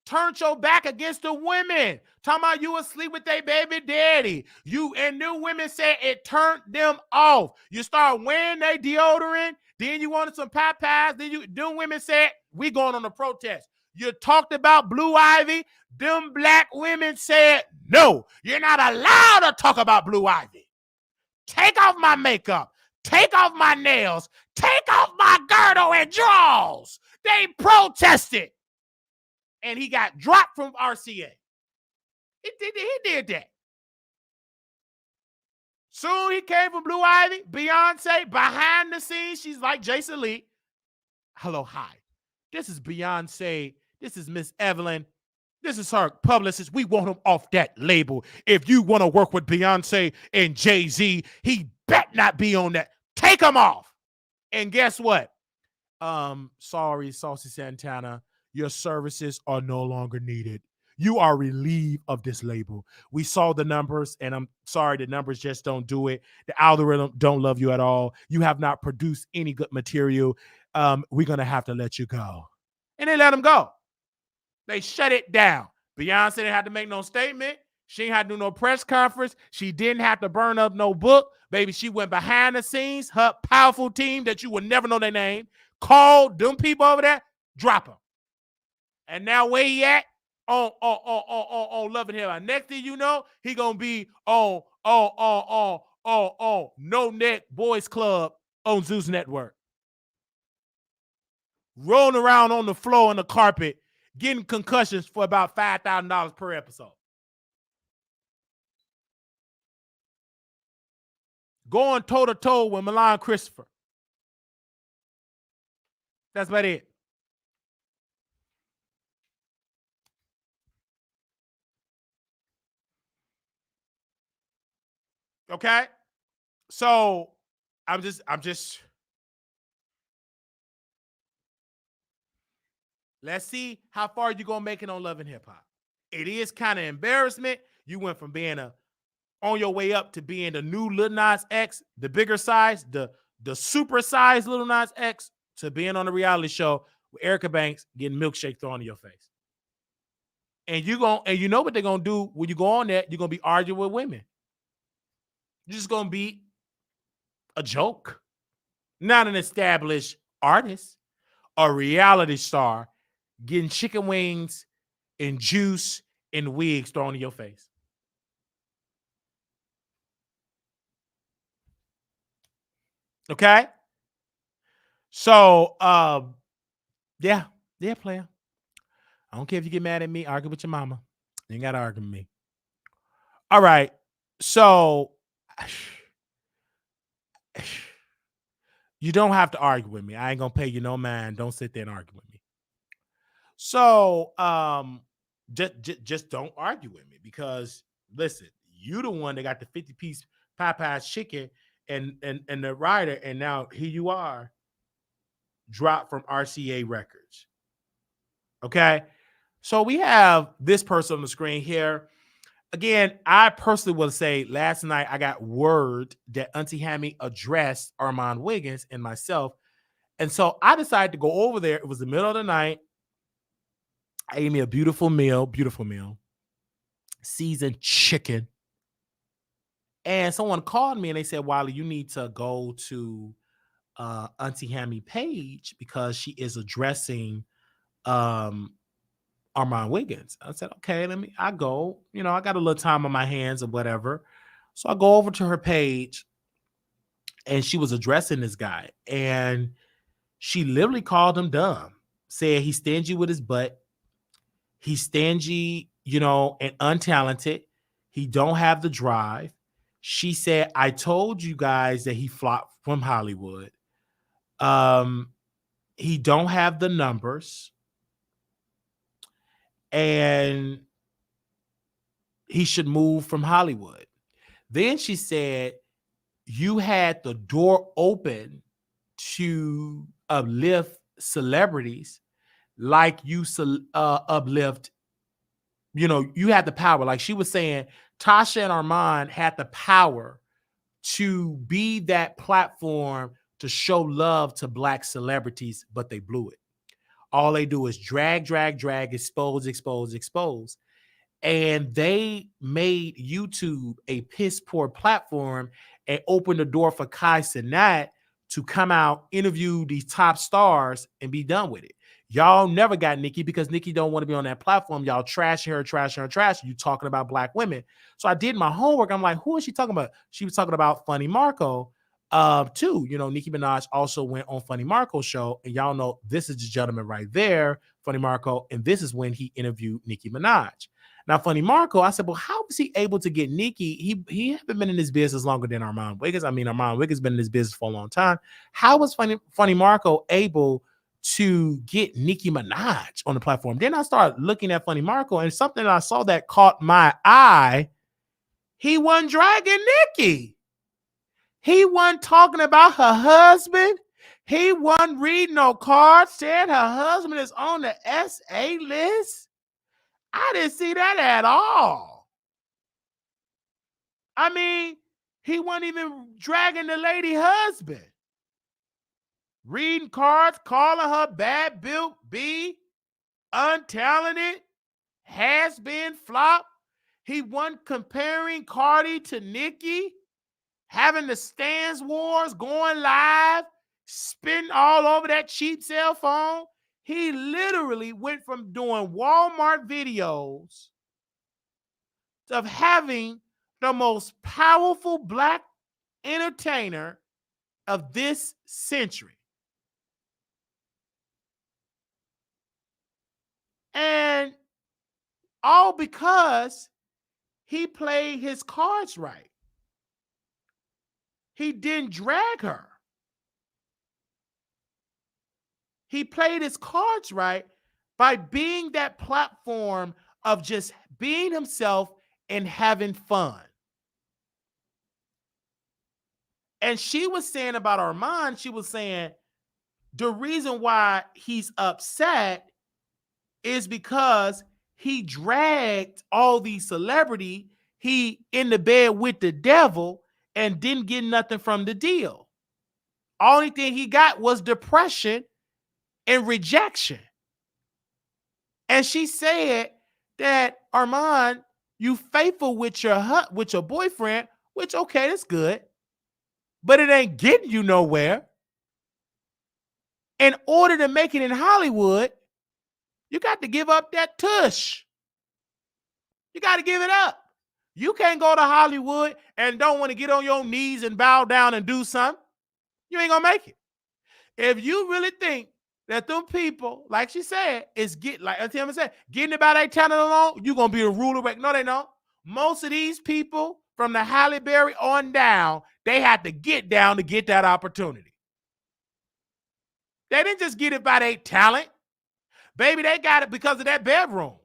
Turned your back against the women. Talking about you asleep with their baby daddy. And new women said it turned them off. You start wearing their deodorant. Then you wanted some Popeyes. Then women said, we going on a protest. You talked about Blue Ivy. Them black women said, no, you're not allowed to talk about Blue Ivy. Take off my makeup. Take off my nails. Take off my girdle and drawers. They protested. And he got dropped from RCA. He did that. Soon he came from Blue Ivy. Beyonce, behind the scenes, she's like Jason Lee. Hello, hi. This is Beyonce. This is Miss Evelyn. This is her publicist. We want him off that label. If you want to work with Beyonce and Jay-Z, he bet not be on that. Take him off. And guess what? Sorry, Saucy Santana. Your services are no longer needed. You are relieved of this label. We saw the numbers, and I'm sorry, the numbers just don't do it. The algorithm don't love you at all. You have not produced any good material. We're going to have to let you go. And they let him go. They shut it down. Beyonce didn't have to make no statement. She didn't have to do no press conference. She didn't have to burn up no book. Baby, she went behind the scenes. Her powerful team that you would never know their name called them people over there, drop them. And now where he at? On Love and Hip Hop. Next thing you know, he gonna be on No Neck Boys Club on Zeus Network. Rolling around on the floor on the carpet, getting concussions for about $5,000 per episode. Going toe-to-toe with Milan Christopher. That's about it. Okay? So I'm just Let's see how far you're gonna make it on Love and Hip Hop. It is kind of embarrassment. You went from being on your way up to being the new Lil Nas X, the bigger size, the super size Lil Nas X, to being on the reality show with Erica Banks getting milkshake thrown in your face. And you know what they're gonna do when you go on there, you're gonna be arguing with women. You're just gonna be a joke, not an established artist, a reality star getting chicken wings and juice and wigs thrown in your face. Okay? So yeah, player. I don't care if you get mad at me, argue with your mama. You ain't gotta argue with me. All right. So you don't have to argue with me. I ain't gonna pay you no mind. Don't sit there and argue with me. So just don't argue with me, because listen, you the one that got the 50-piece Popeye's chicken and the rider, and now here you are, dropped from RCA Records. Okay. So we have this person on the screen here. Again, I personally will say last night I got word that Auntie Hammy addressed Armon Wiggins and myself. And so I decided to go over there. It was the middle of the night. I ate me a beautiful meal, seasoned chicken. And someone called me and they said, Wiley, you need to go to Auntie Hammy page because she is addressing Armon Wiggins. I said, okay, I go. I got a little time on my hands or whatever. So I go over to her page and she was addressing this guy. And she literally called him dumb, said he's stingy with his butt. He's stingy, and untalented. He don't have the drive. She said, I told you guys that he flopped from Hollywood. He don't have the numbers. And he should move from Hollywood. Then she said, you had the door open to uplift celebrities like you uplift, you had the power. Like she was saying, Tasha and Armon had the power to be that platform to show love to Black celebrities, but they blew it. All they do is drag, expose. And they made YouTube a piss poor platform and opened the door for Kai Cenat to come out, interview these top stars, and be done with it. Y'all never got Nikki because Nikki don't want to be on that platform. Y'all trashing her. You talking about Black women. So I did my homework. I'm like, who is she talking about? She was talking about Funny Marco too. Nicki Minaj also went on Funny Marco's show. And y'all know this is the gentleman right there, Funny Marco. And this is when he interviewed Nicki Minaj. Now, Funny Marco, I said, well, how was he able to get Nikki? He haven't been in this business longer than Armon Wiggins. I mean, Armon Wiggins been in this business for a long time. How was Funny Marco able to get Nicki Minaj on the platform? Then I started looking at Funny Marco, and something I saw that caught my eye. He wasn't dragging Nicki. He wasn't talking about her husband. He wasn't reading no cards saying her husband is on the SA list. I didn't see that at all. I mean, he wasn't even dragging the lady husband. Reading cards, calling her bad built B, untalented, has been flop. He wasn't comparing Cardi to Nicki, having the Stans Wars going live, spitting all over that cheap cell phone. He literally went from doing Walmart videos of having the most powerful Black entertainer of this century. And all because he played his cards right. He didn't drag her. He played his cards right by being that platform of just being himself and having fun. And she was saying about Armon, she was saying the reason why he's upset is because he dragged all these celebrity. He in the bed with the devil and didn't get nothing from the deal. Only thing he got was depression and rejection. And she said that, Armon, you faithful with your boyfriend, which okay, that's good, but it ain't getting you nowhere. In order to make it in Hollywood, you got to give up that tush. You got to give it up. You can't go to Hollywood and don't want to get on your knees and bow down and do something. You ain't gonna make it. If you really think that them people, like she said, is getting about their talent alone, you're gonna be the ruler. No, they don't. Most of these people from the Halle Berry on down, they had to get down to get that opportunity. They didn't just get it by their talent. Baby, they got it because of that bedroom.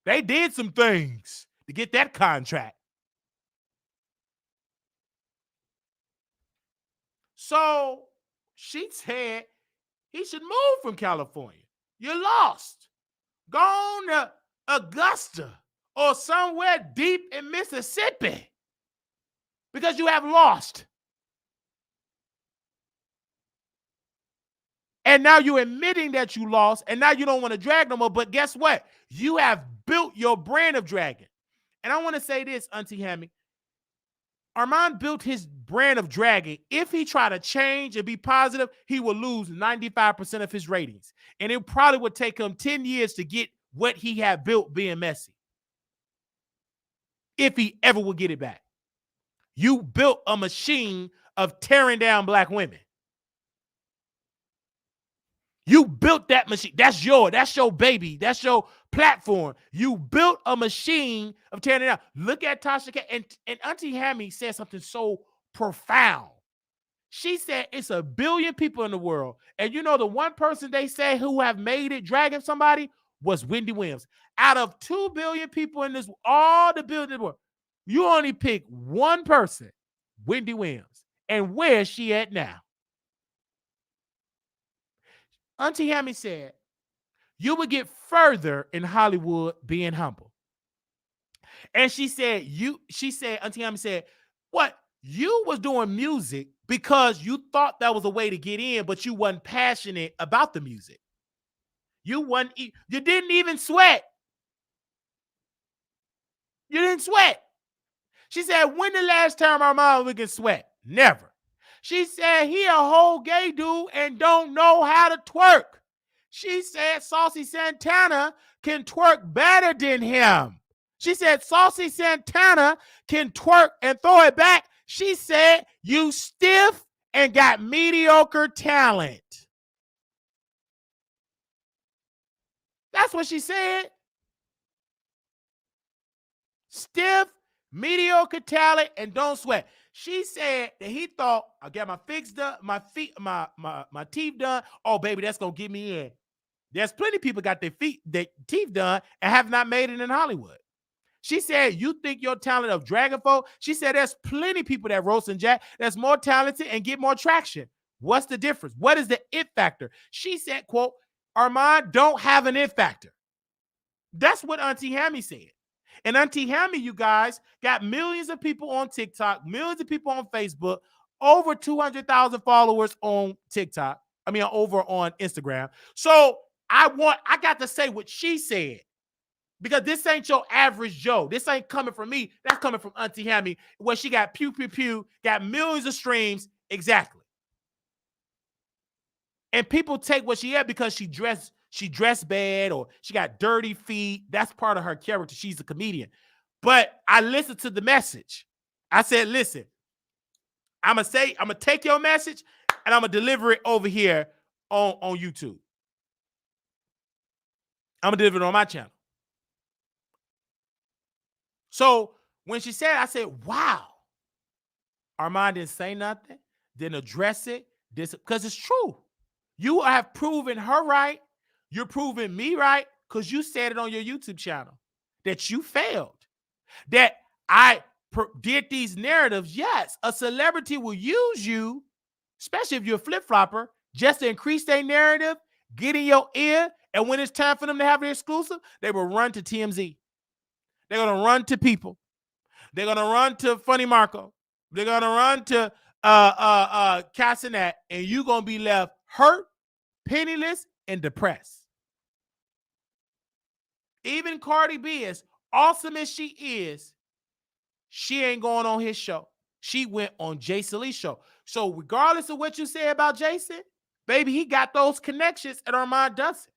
They did some things to get that contract. So she said he should move from California. You're lost. Go on to Augusta or somewhere deep in Mississippi because you have lost. And now you're admitting that you lost, and now you don't want to drag no more. But guess what? You have built your brand of dragging. And I want to say this, Auntie Hammy. Armon built his brand of dragging. If he tried to change and be positive, he will lose 95% of his ratings. And it probably would take him 10 years to get what he had built being messy. If he ever would get it back. You built a machine of tearing down black women. You built that machine. That's your baby. That's your platform. You built a machine of tearing it down. Look at Tasha K. And Auntie Hammy said something so profound. She said it's 1 billion people in the world. And you know the one person they say who have made it dragging somebody was Wendy Williams. Out of 2 billion people in this, all the billion in the world, you only pick one person, Wendy Williams. And where's she at now? Auntie Hammy said, you would get further in Hollywood being humble. And she said, Auntie Hammy said, what? You was doing music because you thought that was a way to get in, but you wasn't passionate about the music. You didn't even sweat. You didn't sweat. She said, when the last time Armon Wiggins sweat? Never. She said, he a whole gay dude and don't know how to twerk. She said, Saucy Santana can twerk better than him. She said, Saucy Santana can twerk and throw it back. She said, you stiff and got mediocre talent. That's what she said. Stiff, mediocre talent, and don't sweat. She said that he thought, I got my fix done, my teeth done. Oh, baby, that's gonna get me in. There's plenty of people got their teeth done and have not made it in Hollywood. She said, you think your talent of dragging folk? She said, there's plenty of people that roast and jack that's more talented and get more traction. What's the difference? What is the it factor? She said, quote, Armon don't have an it factor. That's what Auntie Hammy said. And Auntie Hammy, you guys, got millions of people on TikTok, millions of people on Facebook, over 200,000 followers on TikTok. Over on Instagram. So I got to say what she said. Because this ain't your average Joe. This ain't coming from me. That's coming from Auntie Hammy, where she got pew, pew, pew, got millions of streams. Exactly. And people take what she had because she dressed bad or she got dirty feet. That's part of her character. She's a comedian. But I listened to the message. I said, listen, I'm going to take your message and I'm going to deliver it over here on YouTube. I'm going to deliver it on my channel. So when she said, I said, wow. Armon didn't say nothing, didn't address it, because it's true. You have proven her right. You're proving me right because you said it on your YouTube channel that you failed. That I did these narratives. Yes, a celebrity will use you, especially if you're a flip-flopper, just to increase their narrative, get in your ear, And when it's time for them to have the exclusive, they will run to TMZ. They're going to run to People. They're going to run to Funny Marco. They're going to run to Cassinet, and you're going to be left hurt, penniless, and depressed. Even Cardi B, as awesome as she is, she ain't going on his show. She went on Jason Lee's show. So regardless of what you say about Jason, baby, he got those connections and Armon doesn't.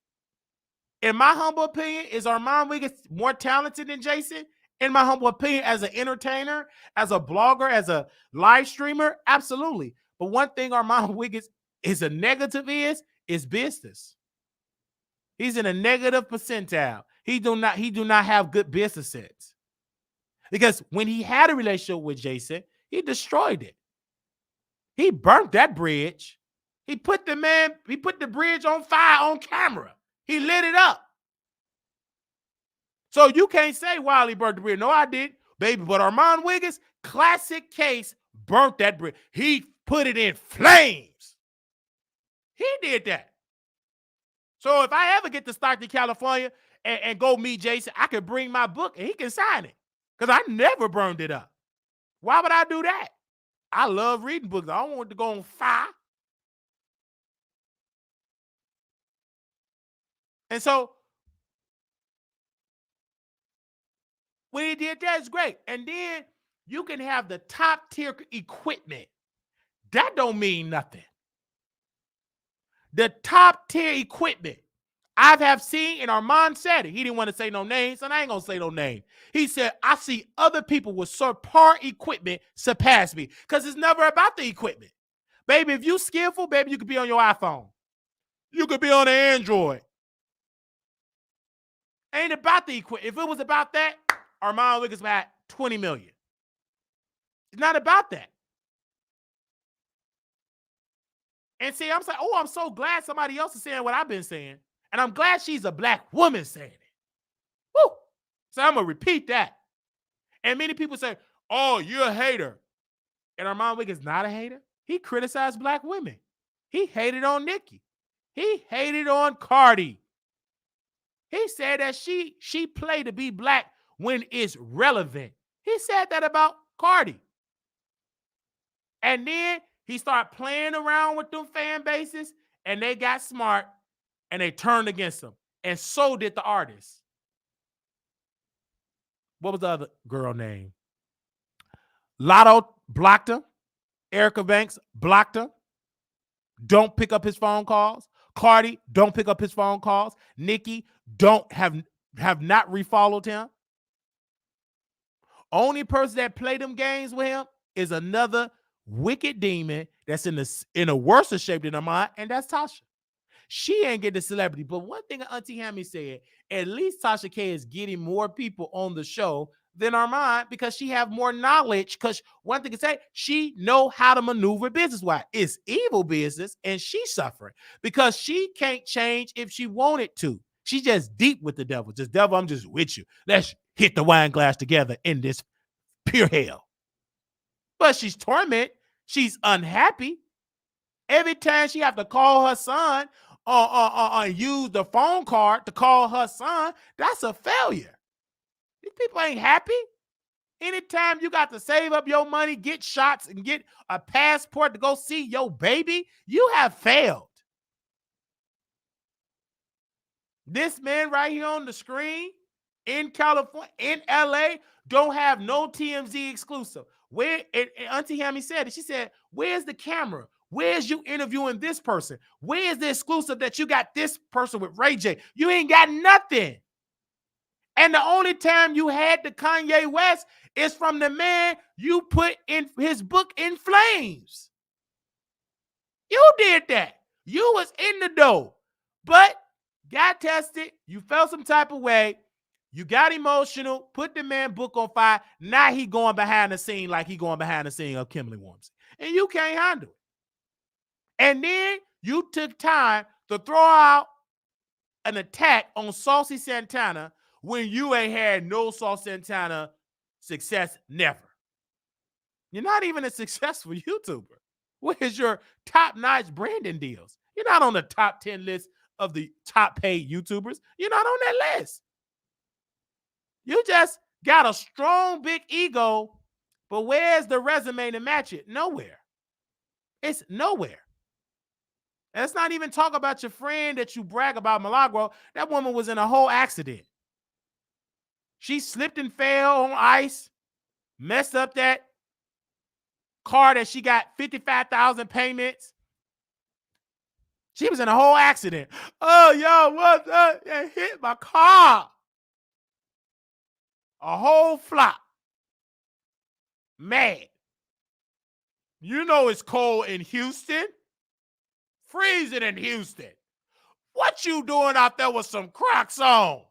In my humble opinion, is Armon Wiggins more talented than Jason? In my humble opinion, as an entertainer, as a blogger, as a live streamer, absolutely. But one thing Armon Wiggins is a negative is business. He's in a negative percentile. He do not have good business sense. Because when he had a relationship with Jason, he destroyed it. He burnt that bridge. He put the bridge on fire on camera. He lit it up. So you can't say Wiley burnt the bridge. No, I did, baby. But Armon Wiggins, classic case, burnt that bridge. He put it in flames. He did that. So if I ever get to Stockton, California, and go meet Jason, I can bring my book and he can sign it. Because I never burned it up. Why would I do that? I love reading books. I don't want it to go on fire. And so when he did that, it's great. And then you can have the top tier equipment. That don't mean nothing. The top tier equipment I have seen, and Armon said it. He didn't want to say no names, and I ain't going to say no name. He said, I see other people with subpar equipment surpass me because it's never about the equipment. Baby, if you skillful, baby, you could be on your iPhone. You could be on an Android. Ain't about the equipment. If it was about that, Armon Wiggins would have 20 million. It's not about that. And see, I'm saying, I'm so glad somebody else is saying what I've been saying. And I'm glad she's a black woman saying it. Woo! So I'm going to repeat that. And many people say, oh, you're a hater. And Armon Wiggins not a hater. He criticized black women. He hated on Nicki. He hated on Cardi. He said that she played to be black when it's relevant. He said that about Cardi. And then he started playing around with them fan bases, and they got smart, and they turned against him. And so did the artists. What was the other girl name? Lotto blocked him. Erica Banks blocked him. Don't pick up his phone calls. Cardi, don't pick up his phone calls. Nicki, have not refollowed him. Only person that played them games with him is another wicked demon that's in a worse shape than Armon, and that's Tasha. She ain't get the celebrity. But one thing Auntie Hammy said, at least Tasha K is getting more people on the show than Armon because she have more knowledge. Because one thing to say, she know how to maneuver business-wise. It's evil business, and she's suffering because she can't change if she wanted to. She just deep with the devil. Just, devil, I'm just with you. Let's hit the wine glass together in this pure hell. But she's tormented. She's unhappy. Every time she have to call her son or use the phone card to call her son, that's a failure. These people ain't happy. Anytime you got to save up your money, get shots, and get a passport to go see your baby, you have failed. This man right here on the screen in California, in LA, don't have no TMZ exclusive. Where and Auntie Hammy said it. She said, where's the camera? Where's you interviewing this person? Where's the exclusive that you got this person with Ray J? You ain't got nothing. And the only time you had the Kanye West is from the man you put in his book In Flames. You did that. You was in the dough, but got tested. You felt some type of way. You got emotional, put the man book on fire. Now he going behind the scene like he going behind the scene of Kimberly Wormsley. And you can't handle it. And then you took time to throw out an attack on Saucy Santana when you ain't had no Saucy Santana success, never. You're not even a successful YouTuber. Where's your top-notch branding deals? You're not on the top 10 list of the top paid YouTubers. You're not on that list. You just got a strong, big ego, but where's the resume to match it? Nowhere. It's nowhere. And let's not even talk about your friend that you brag about, Milagro. That woman was in a whole accident. She slipped and fell on ice, messed up that car that she got 55,000 payments. She was in a whole accident. Oh, yo, what's up? It hit my car. A whole flop. Mad. You know it's cold in Houston. Freezing in Houston. What you doing out there with some Crocs on?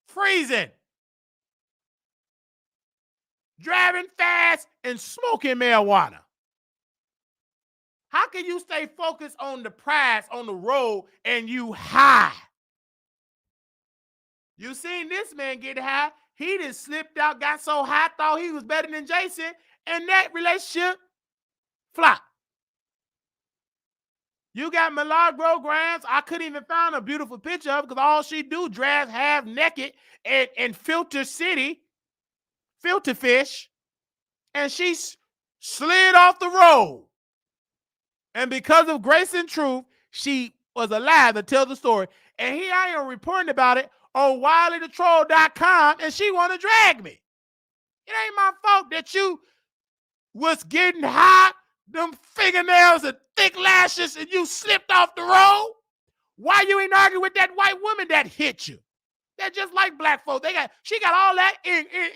Freezing. Driving fast and smoking marijuana. How can you stay focused on the prize on the road and you high? You seen this man get high. He just slipped out, got so high, thought he was better than Jason, and that relationship flopped. You got Milagro I couldn't even find a beautiful picture of because all she do drive half naked and filter city, filter fish, and she slid off the road. And because of grace and truth, she was alive to tell the story. And here I am reporting about it on WileyTheTroll.com, and she want to drag me. It ain't my fault that you was getting hot, them fingernails and thick lashes, and you slipped off the road. Why you ain't arguing with that white woman that hit you? They're just like black folks. She got all that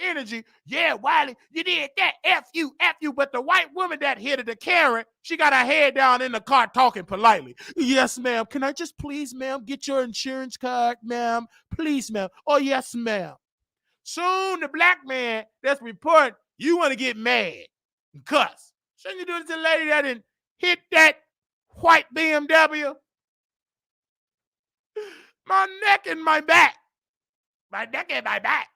energy. Yeah, Wiley, you did that. F you. But the white woman that hit her, the Karen, she got her head down in the car talking politely. Yes, ma'am. Can I just please, ma'am, get your insurance card, ma'am? Please, ma'am. Oh, yes, ma'am. Soon the black man that's reporting, you want to get mad and cuss. Shouldn't you do it to the lady that didn't hit that white BMW? My neck and my back. My neck and my back.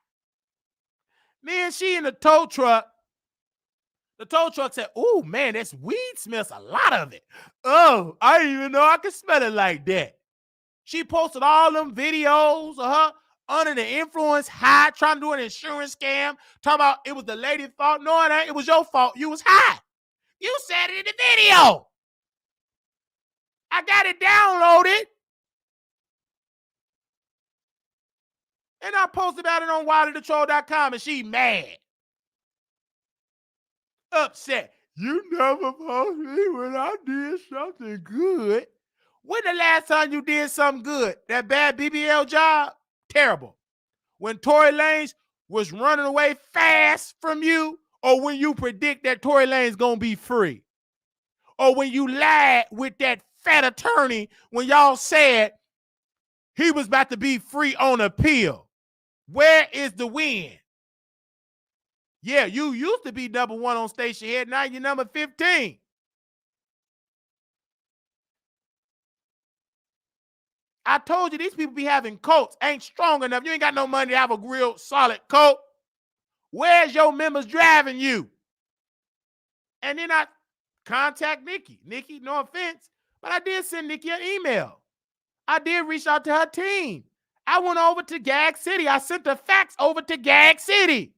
Me and she in the tow truck. The tow truck said, "Ooh, man, this weed smells a lot of it. Oh, I didn't even know I could smell it like that." She posted all them videos of her under the influence, high, trying to do an insurance scam, talking about it was the lady's fault. No, it ain't. It was your fault. You was high. You said it in the video. I got it downloaded. And I posted about it on WileyTheTroll.com, and she mad. Upset. You never post me when I did something good. When the last time you did something good? That bad BBL job? Terrible. When Tory Lanez was running away fast from you, or when you predict that Tory Lanez gonna be free? Or when you lied with that fat attorney when y'all said he was about to be free on appeal? Where is the win? Yeah, you used to be number 1 on Station Head. Now you're number 15. I told you these people be having coats. Ain't strong enough. You ain't got no money to have a real solid coat. Where's your members driving you? And then I contact Nikki. Nikki, no offense, but I did send Nikki an email. I did reach out to her team. I went over to Gag City. I sent the fax over to Gag City.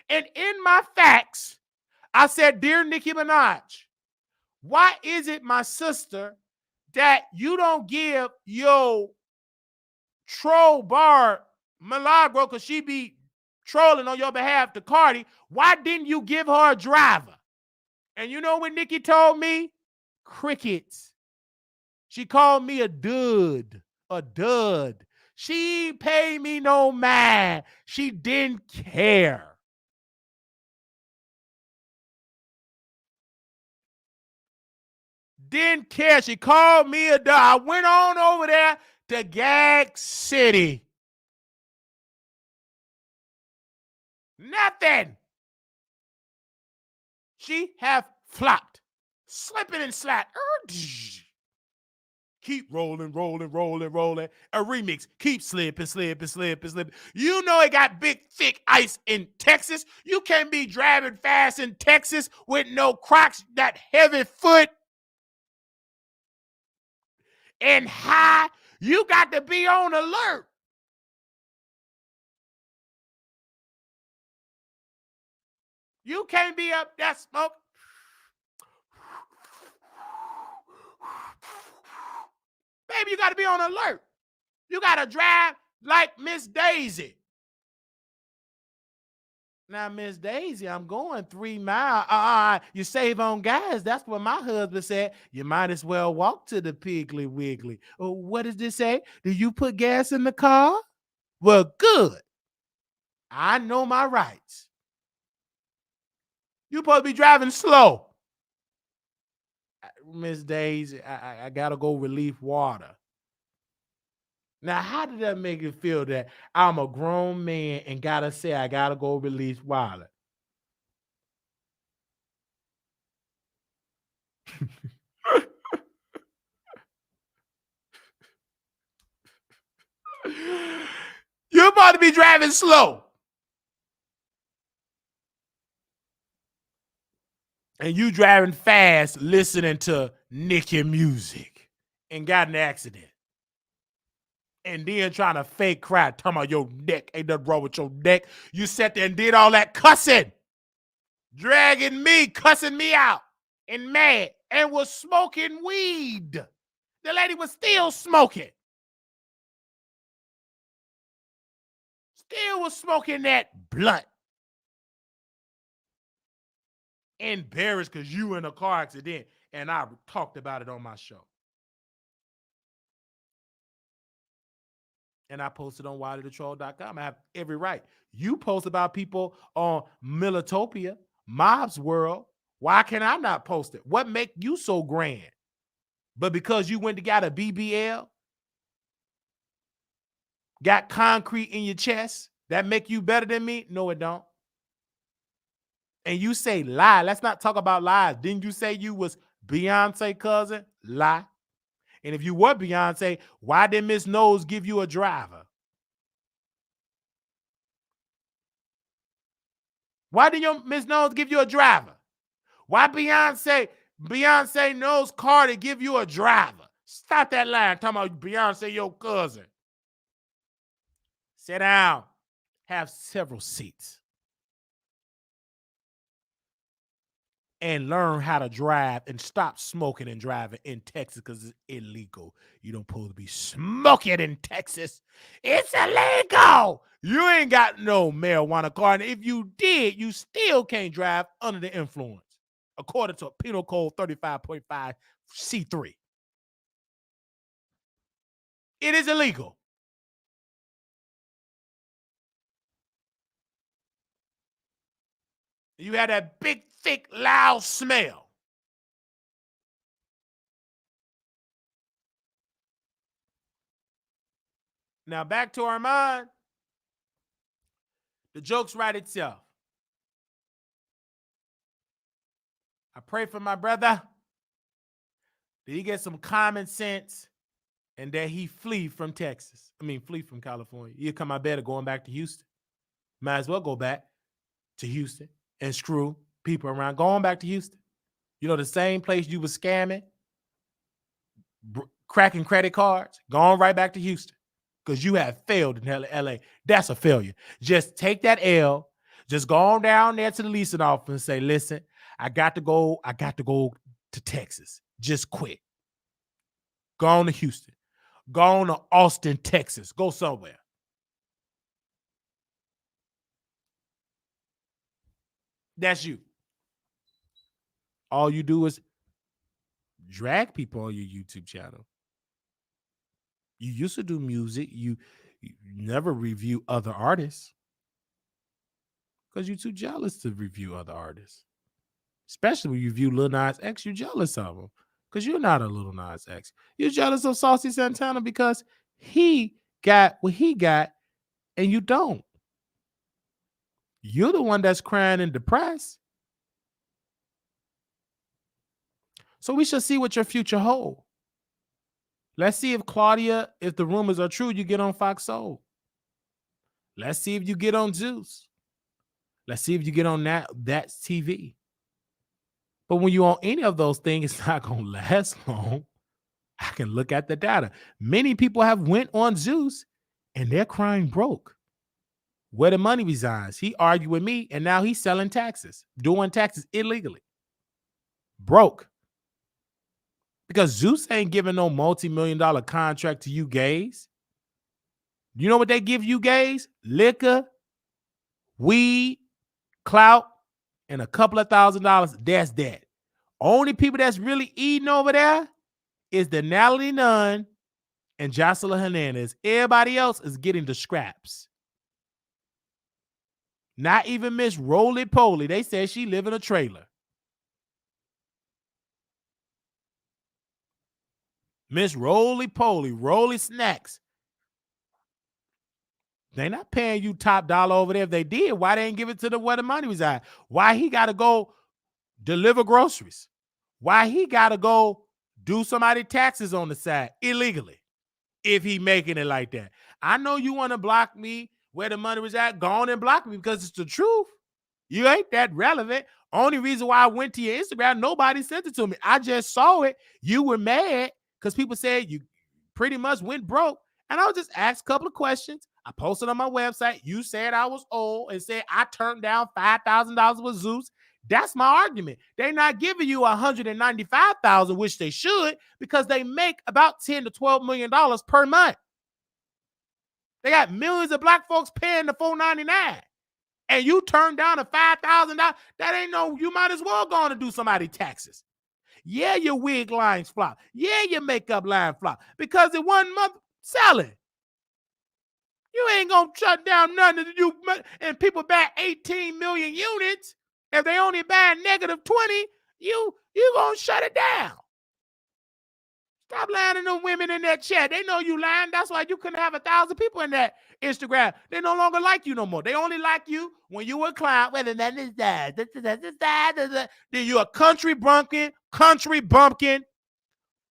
And in my fax, I said, "Dear Nicki Minaj, why is it, my sister, that you don't give your troll bar Milagro, because she be trolling on your behalf to Cardi, why didn't you give her a driver?" And you know what Nikki told me? Crickets. She called me a dud. A dud. She paid me no mind. She didn't care. Didn't care. She called me a dud. I went on over there to Gag City. Nothing. She have flopped. Slipping and slap. Keep rolling. A remix. Keep slipping. You know it got big, thick ice in Texas. You can't be driving fast in Texas with no Crocs, that heavy foot. and high, you got to be on alert. You can't be up there smoke. Baby, you got to be on alert. You got to drive like Miss Daisy. Now, Miss Daisy, I'm going 3 miles. You save on gas. That's what my husband said. You might as well walk to the Piggly Wiggly. Oh, what does this say? Do you put gas in the car? Well, good. I know my rights. You supposed to be driving slow. Miss Daisy, I got to go relief water. Now, how did that make you feel that I'm a grown man and got to say I got to go relief water? You're about to be driving slow. And you driving fast listening to Nicki music and got an accident. And then trying to fake cry, talking about your neck. Ain't nothing wrong with your neck. You sat there and did all that cussing. Dragging me, cussing me out. And mad. And was smoking weed. The lady was still smoking. Still was smoking that blunt. Embarrassed because you in a car accident. And I talked about it on my show. And I posted on wileythetroll.com. I have every right. You post about people on Militopia, Mob's World. Why can I not post it? What make you so grand? But because you went to got a BBL, got concrete in your chest, that make you better than me? No, it don't. And you say lie. Let's not talk about lies. Didn't you say you was Beyonce cousin? Lie. And if you were Beyonce, why did Miss Knowles give you a driver? Why did your Miss Knowles give you a driver? Why Beyonce knows Carter give you a driver? Stop that line talking about Beyonce your cousin. Sit down. Have several seats. And learn how to drive and stop smoking and driving in Texas because it's illegal. You don't supposed to be smoking in Texas. It's illegal. You ain't got no marijuana card. And if you did, you still can't drive under the influence, according to Penal Code 35.5 C3. It is illegal. You had that big, thick, loud smell. Now back to Armon. The jokes write itself. I pray for my brother that he gets some common sense and that he flee from Texas. Flee from California. He'll come out better going back to Houston. Might as well go back to Houston and screw people around. Going back to Houston. You know, the same place you was scamming, cracking credit cards, going right back to Houston because you have failed in LA. That's a failure. Just take that L. Just go on down there to the leasing office and say, listen, I got to go to Texas. Just quit. Go on to Houston. Go on to Austin, Texas. Go somewhere. That's you. All you do is drag people on your YouTube channel. You used to do music. You never review other artists because you're too jealous to review other artists. Especially when you review Lil Nas X, you're jealous of him because you're not a Lil Nas X. You're jealous of Saucy Santana because he got what he got and you don't. You're the one that's crying and depressed. So we shall see what your future holds. Let's see if Claudia, if the rumors are true, you get on Fox Soul. Let's see if you get on Zeus. Let's see if you get on that's TV. But when you on any of those things, it's not going to last long. I can look at the data. Many people have went on Zeus and they're crying broke. Where the money resides. He argued with me and now he's selling taxes, doing taxes illegally. Broke. Because Zeus ain't giving no multi-million-dollar contract to you gays. You know what they give you gays? Liquor, weed, clout, and a couple of $1,000. That's that. Only people that's really eating over there is the Natalie Nunn and Jocelyn Hernandez. Everybody else is getting the scraps. Not even Miss Roly Poly. They said she live in a trailer. Miss Roly Poly, Roly Snacks. They not paying you top dollar over there. If they did, why they ain't give it to the where the money was at? Why he got to go deliver groceries? Why he got to go do somebody taxes on the side illegally if he making it like that? I know you want to block me where the money was at. Go on and block me because it's the truth. You ain't that relevant. Only reason why I went to your Instagram, nobody sent it to me. I just saw it. You were mad because people said you pretty much went broke. And I'll just ask a couple of questions. I posted on my website. You said I was old and said I turned down $5,000 with Zeus. That's my argument. They're not giving you $195,000, which they should, because they make about $10 to $12 million per month. They got millions of black folks paying the $499. And you turn down a $5,000, that ain't no, you might as well go on and do somebody taxes. Yeah, your wig lines flop. Yeah, your makeup line flop. Because in 1 month, selling. You ain't gonna shut down nothing. And people buy 18 million units. If they only buy negative 20, you gonna shut it down. Stop lying to them women in that chat. They know you lying. That's why you couldn't have 1,000 people in that Instagram. They no longer like you no more. They only like you when you were a clown. Whether that is that. Then you're a country bumpkin,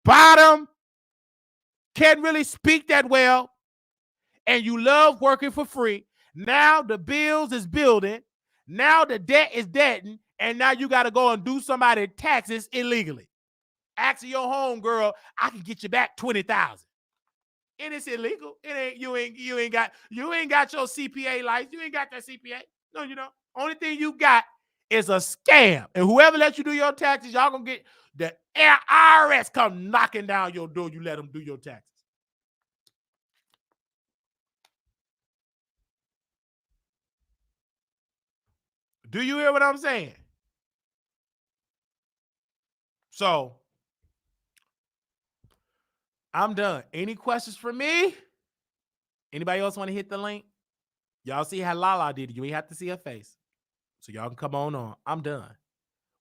bottom, can't really speak that well, and you love working for free. Now the bills is building. Now the debt is debting, and now you got to go and do somebody's taxes illegally. Asking your home girl, I can get you back $20,000. And it's illegal. It ain't you ain't got your CPA license. You ain't got that CPA. No, you don't. Only thing you got is a scam. And whoever lets you do your taxes, y'all gonna get the IRS come knocking down your door. You let them do your taxes. Do you hear what I'm saying? So I'm done. Any questions for me? Anybody else want to hit the link? Y'all see how Lala did it. You ain't have to see her face. So y'all can come on. I'm done.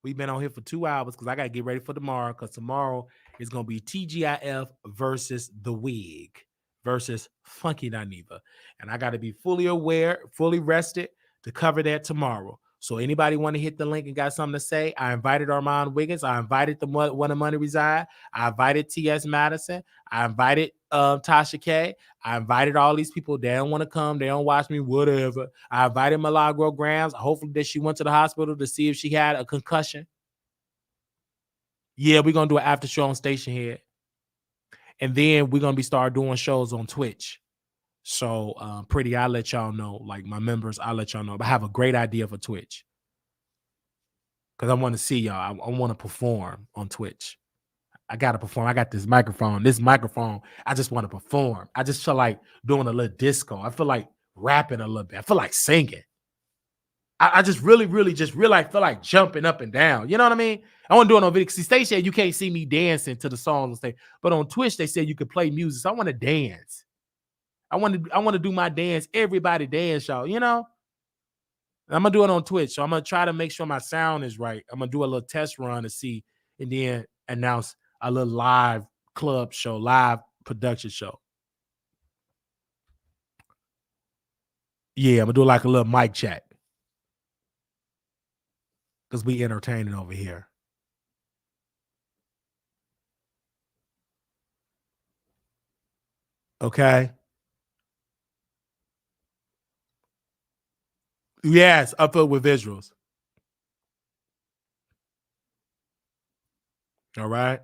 We've been on here for 2 hours because I got to get ready for tomorrow, because tomorrow is going to be TGIF versus The Wig versus Funky Dineva. And I got to be fully aware, fully rested to cover that tomorrow. So anybody want to hit the link and got something to say? I invited Armon Wiggins. I invited the One of Money Reside. I invited T.S. Madison. I invited Tasha K. I invited all these people. They don't want to come. They don't watch me, whatever. I invited Milagro Grams. Hopefully that she went to the hospital to see if she had a concussion. Yeah, we're going to do an after show on Station Head. And then we're going to be start doing shows on Twitch. So pretty, I'll let y'all know. Like my members, I'll let y'all know. But I have a great idea for Twitch. Because I want to see y'all. I want to perform on Twitch. I got to perform. I got this microphone. I just want to perform. I just feel like doing a little disco. I feel like rapping a little bit. I feel like singing. I just really feel like jumping up and down. You know what I mean? I want to do it on video. See, Stage said you can't see me dancing to the songs and stuff. But on Twitch, they said you could play music. So I want to dance. I want to do my dance. Everybody dance, y'all. You know? I'm going to do it on Twitch. So I'm going to try to make sure my sound is right. I'm going to do a little test run to see, and then announce a little live club show, live production show. Yeah, I'm going to do like a little mic check. Because we entertaining over here. Okay? Yes, upload with visuals. All right?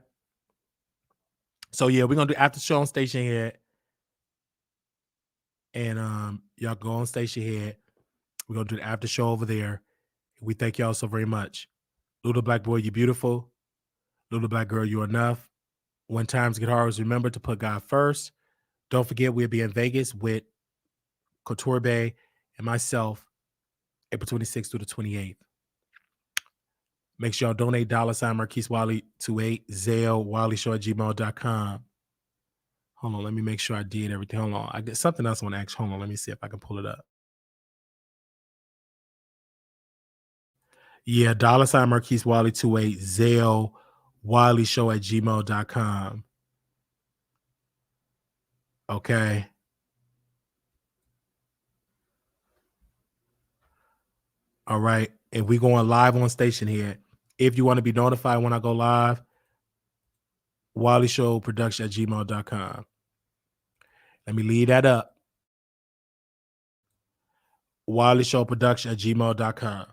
So yeah, we're gonna do after show on Station Head. And y'all go on Station Head. We're gonna do the after show over there. We thank y'all so very much. Little black boy, you beautiful. Little black girl, you're enough. When times get hard, remember to put God first. Don't forget we'll be in Vegas with Couture Bay and myself, April 26th through the 28th. Make sure y'all donate $ Marquise Wiley 28 Zelle WileyShow@gmail.com. Hold on, let me make sure I did everything. Hold on. I got something else I want to ask. Hold on, let me see if I can pull it up. Yeah, $ Marquise Wiley 28 Zelle WileyShow@gmail.com. Okay. All right. And we going live on Station here. If you want to be notified when I go live, WileyShowProduction@gmail.com. Let me leave that up. WileyShowProduction@gmail.com.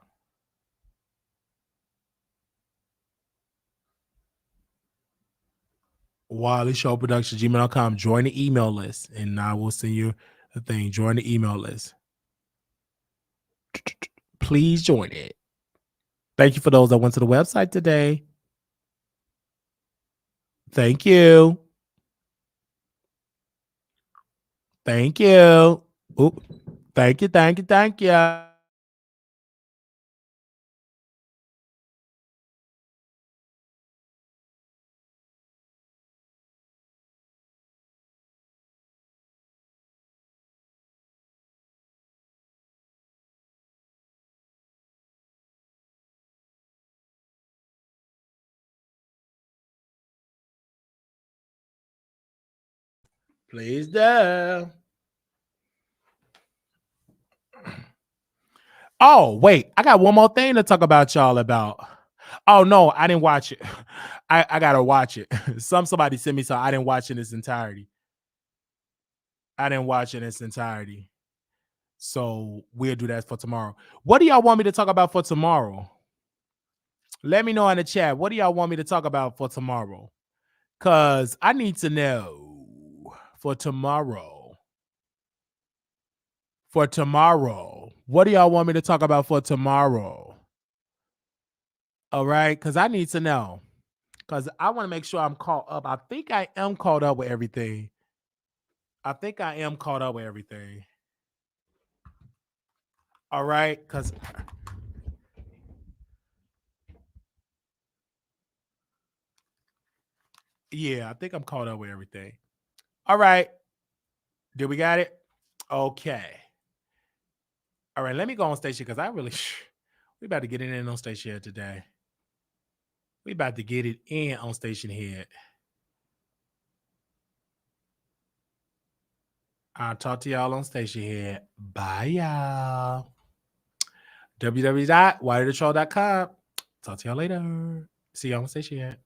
WileyShowProduction@gmail.com. Join the email list, and I will send you the thing. Join the email list. Please join it. Thank you for those that went to the website today. Thank you. Thank you. Oop. Thank you. Thank you. Thank you. Please do. Oh, wait. I got one more thing to talk about y'all about. Oh no, I didn't watch it. I gotta watch it. Somebody sent me, so I didn't watch it in its entirety. I didn't watch it in its entirety. So we'll do that for tomorrow. What do y'all want me to talk about for tomorrow? Let me know in the chat. What do y'all want me to talk about for tomorrow? Cause I need to know for tomorrow. For tomorrow. What do y'all want me to talk about for tomorrow? All right, because I need to know. Because I want to make sure I'm caught up. I think I am caught up with everything. All right, because yeah, I think I'm caught up with everything. All right. Did we got it? Okay. All right, let me go on Station because we about to get it in on Station Head today. We about to get it in on Station Head. I'll talk to y'all on Station Head. Bye, y'all. www.widerthetroll.com. Talk to y'all later. See y'all on Station Head.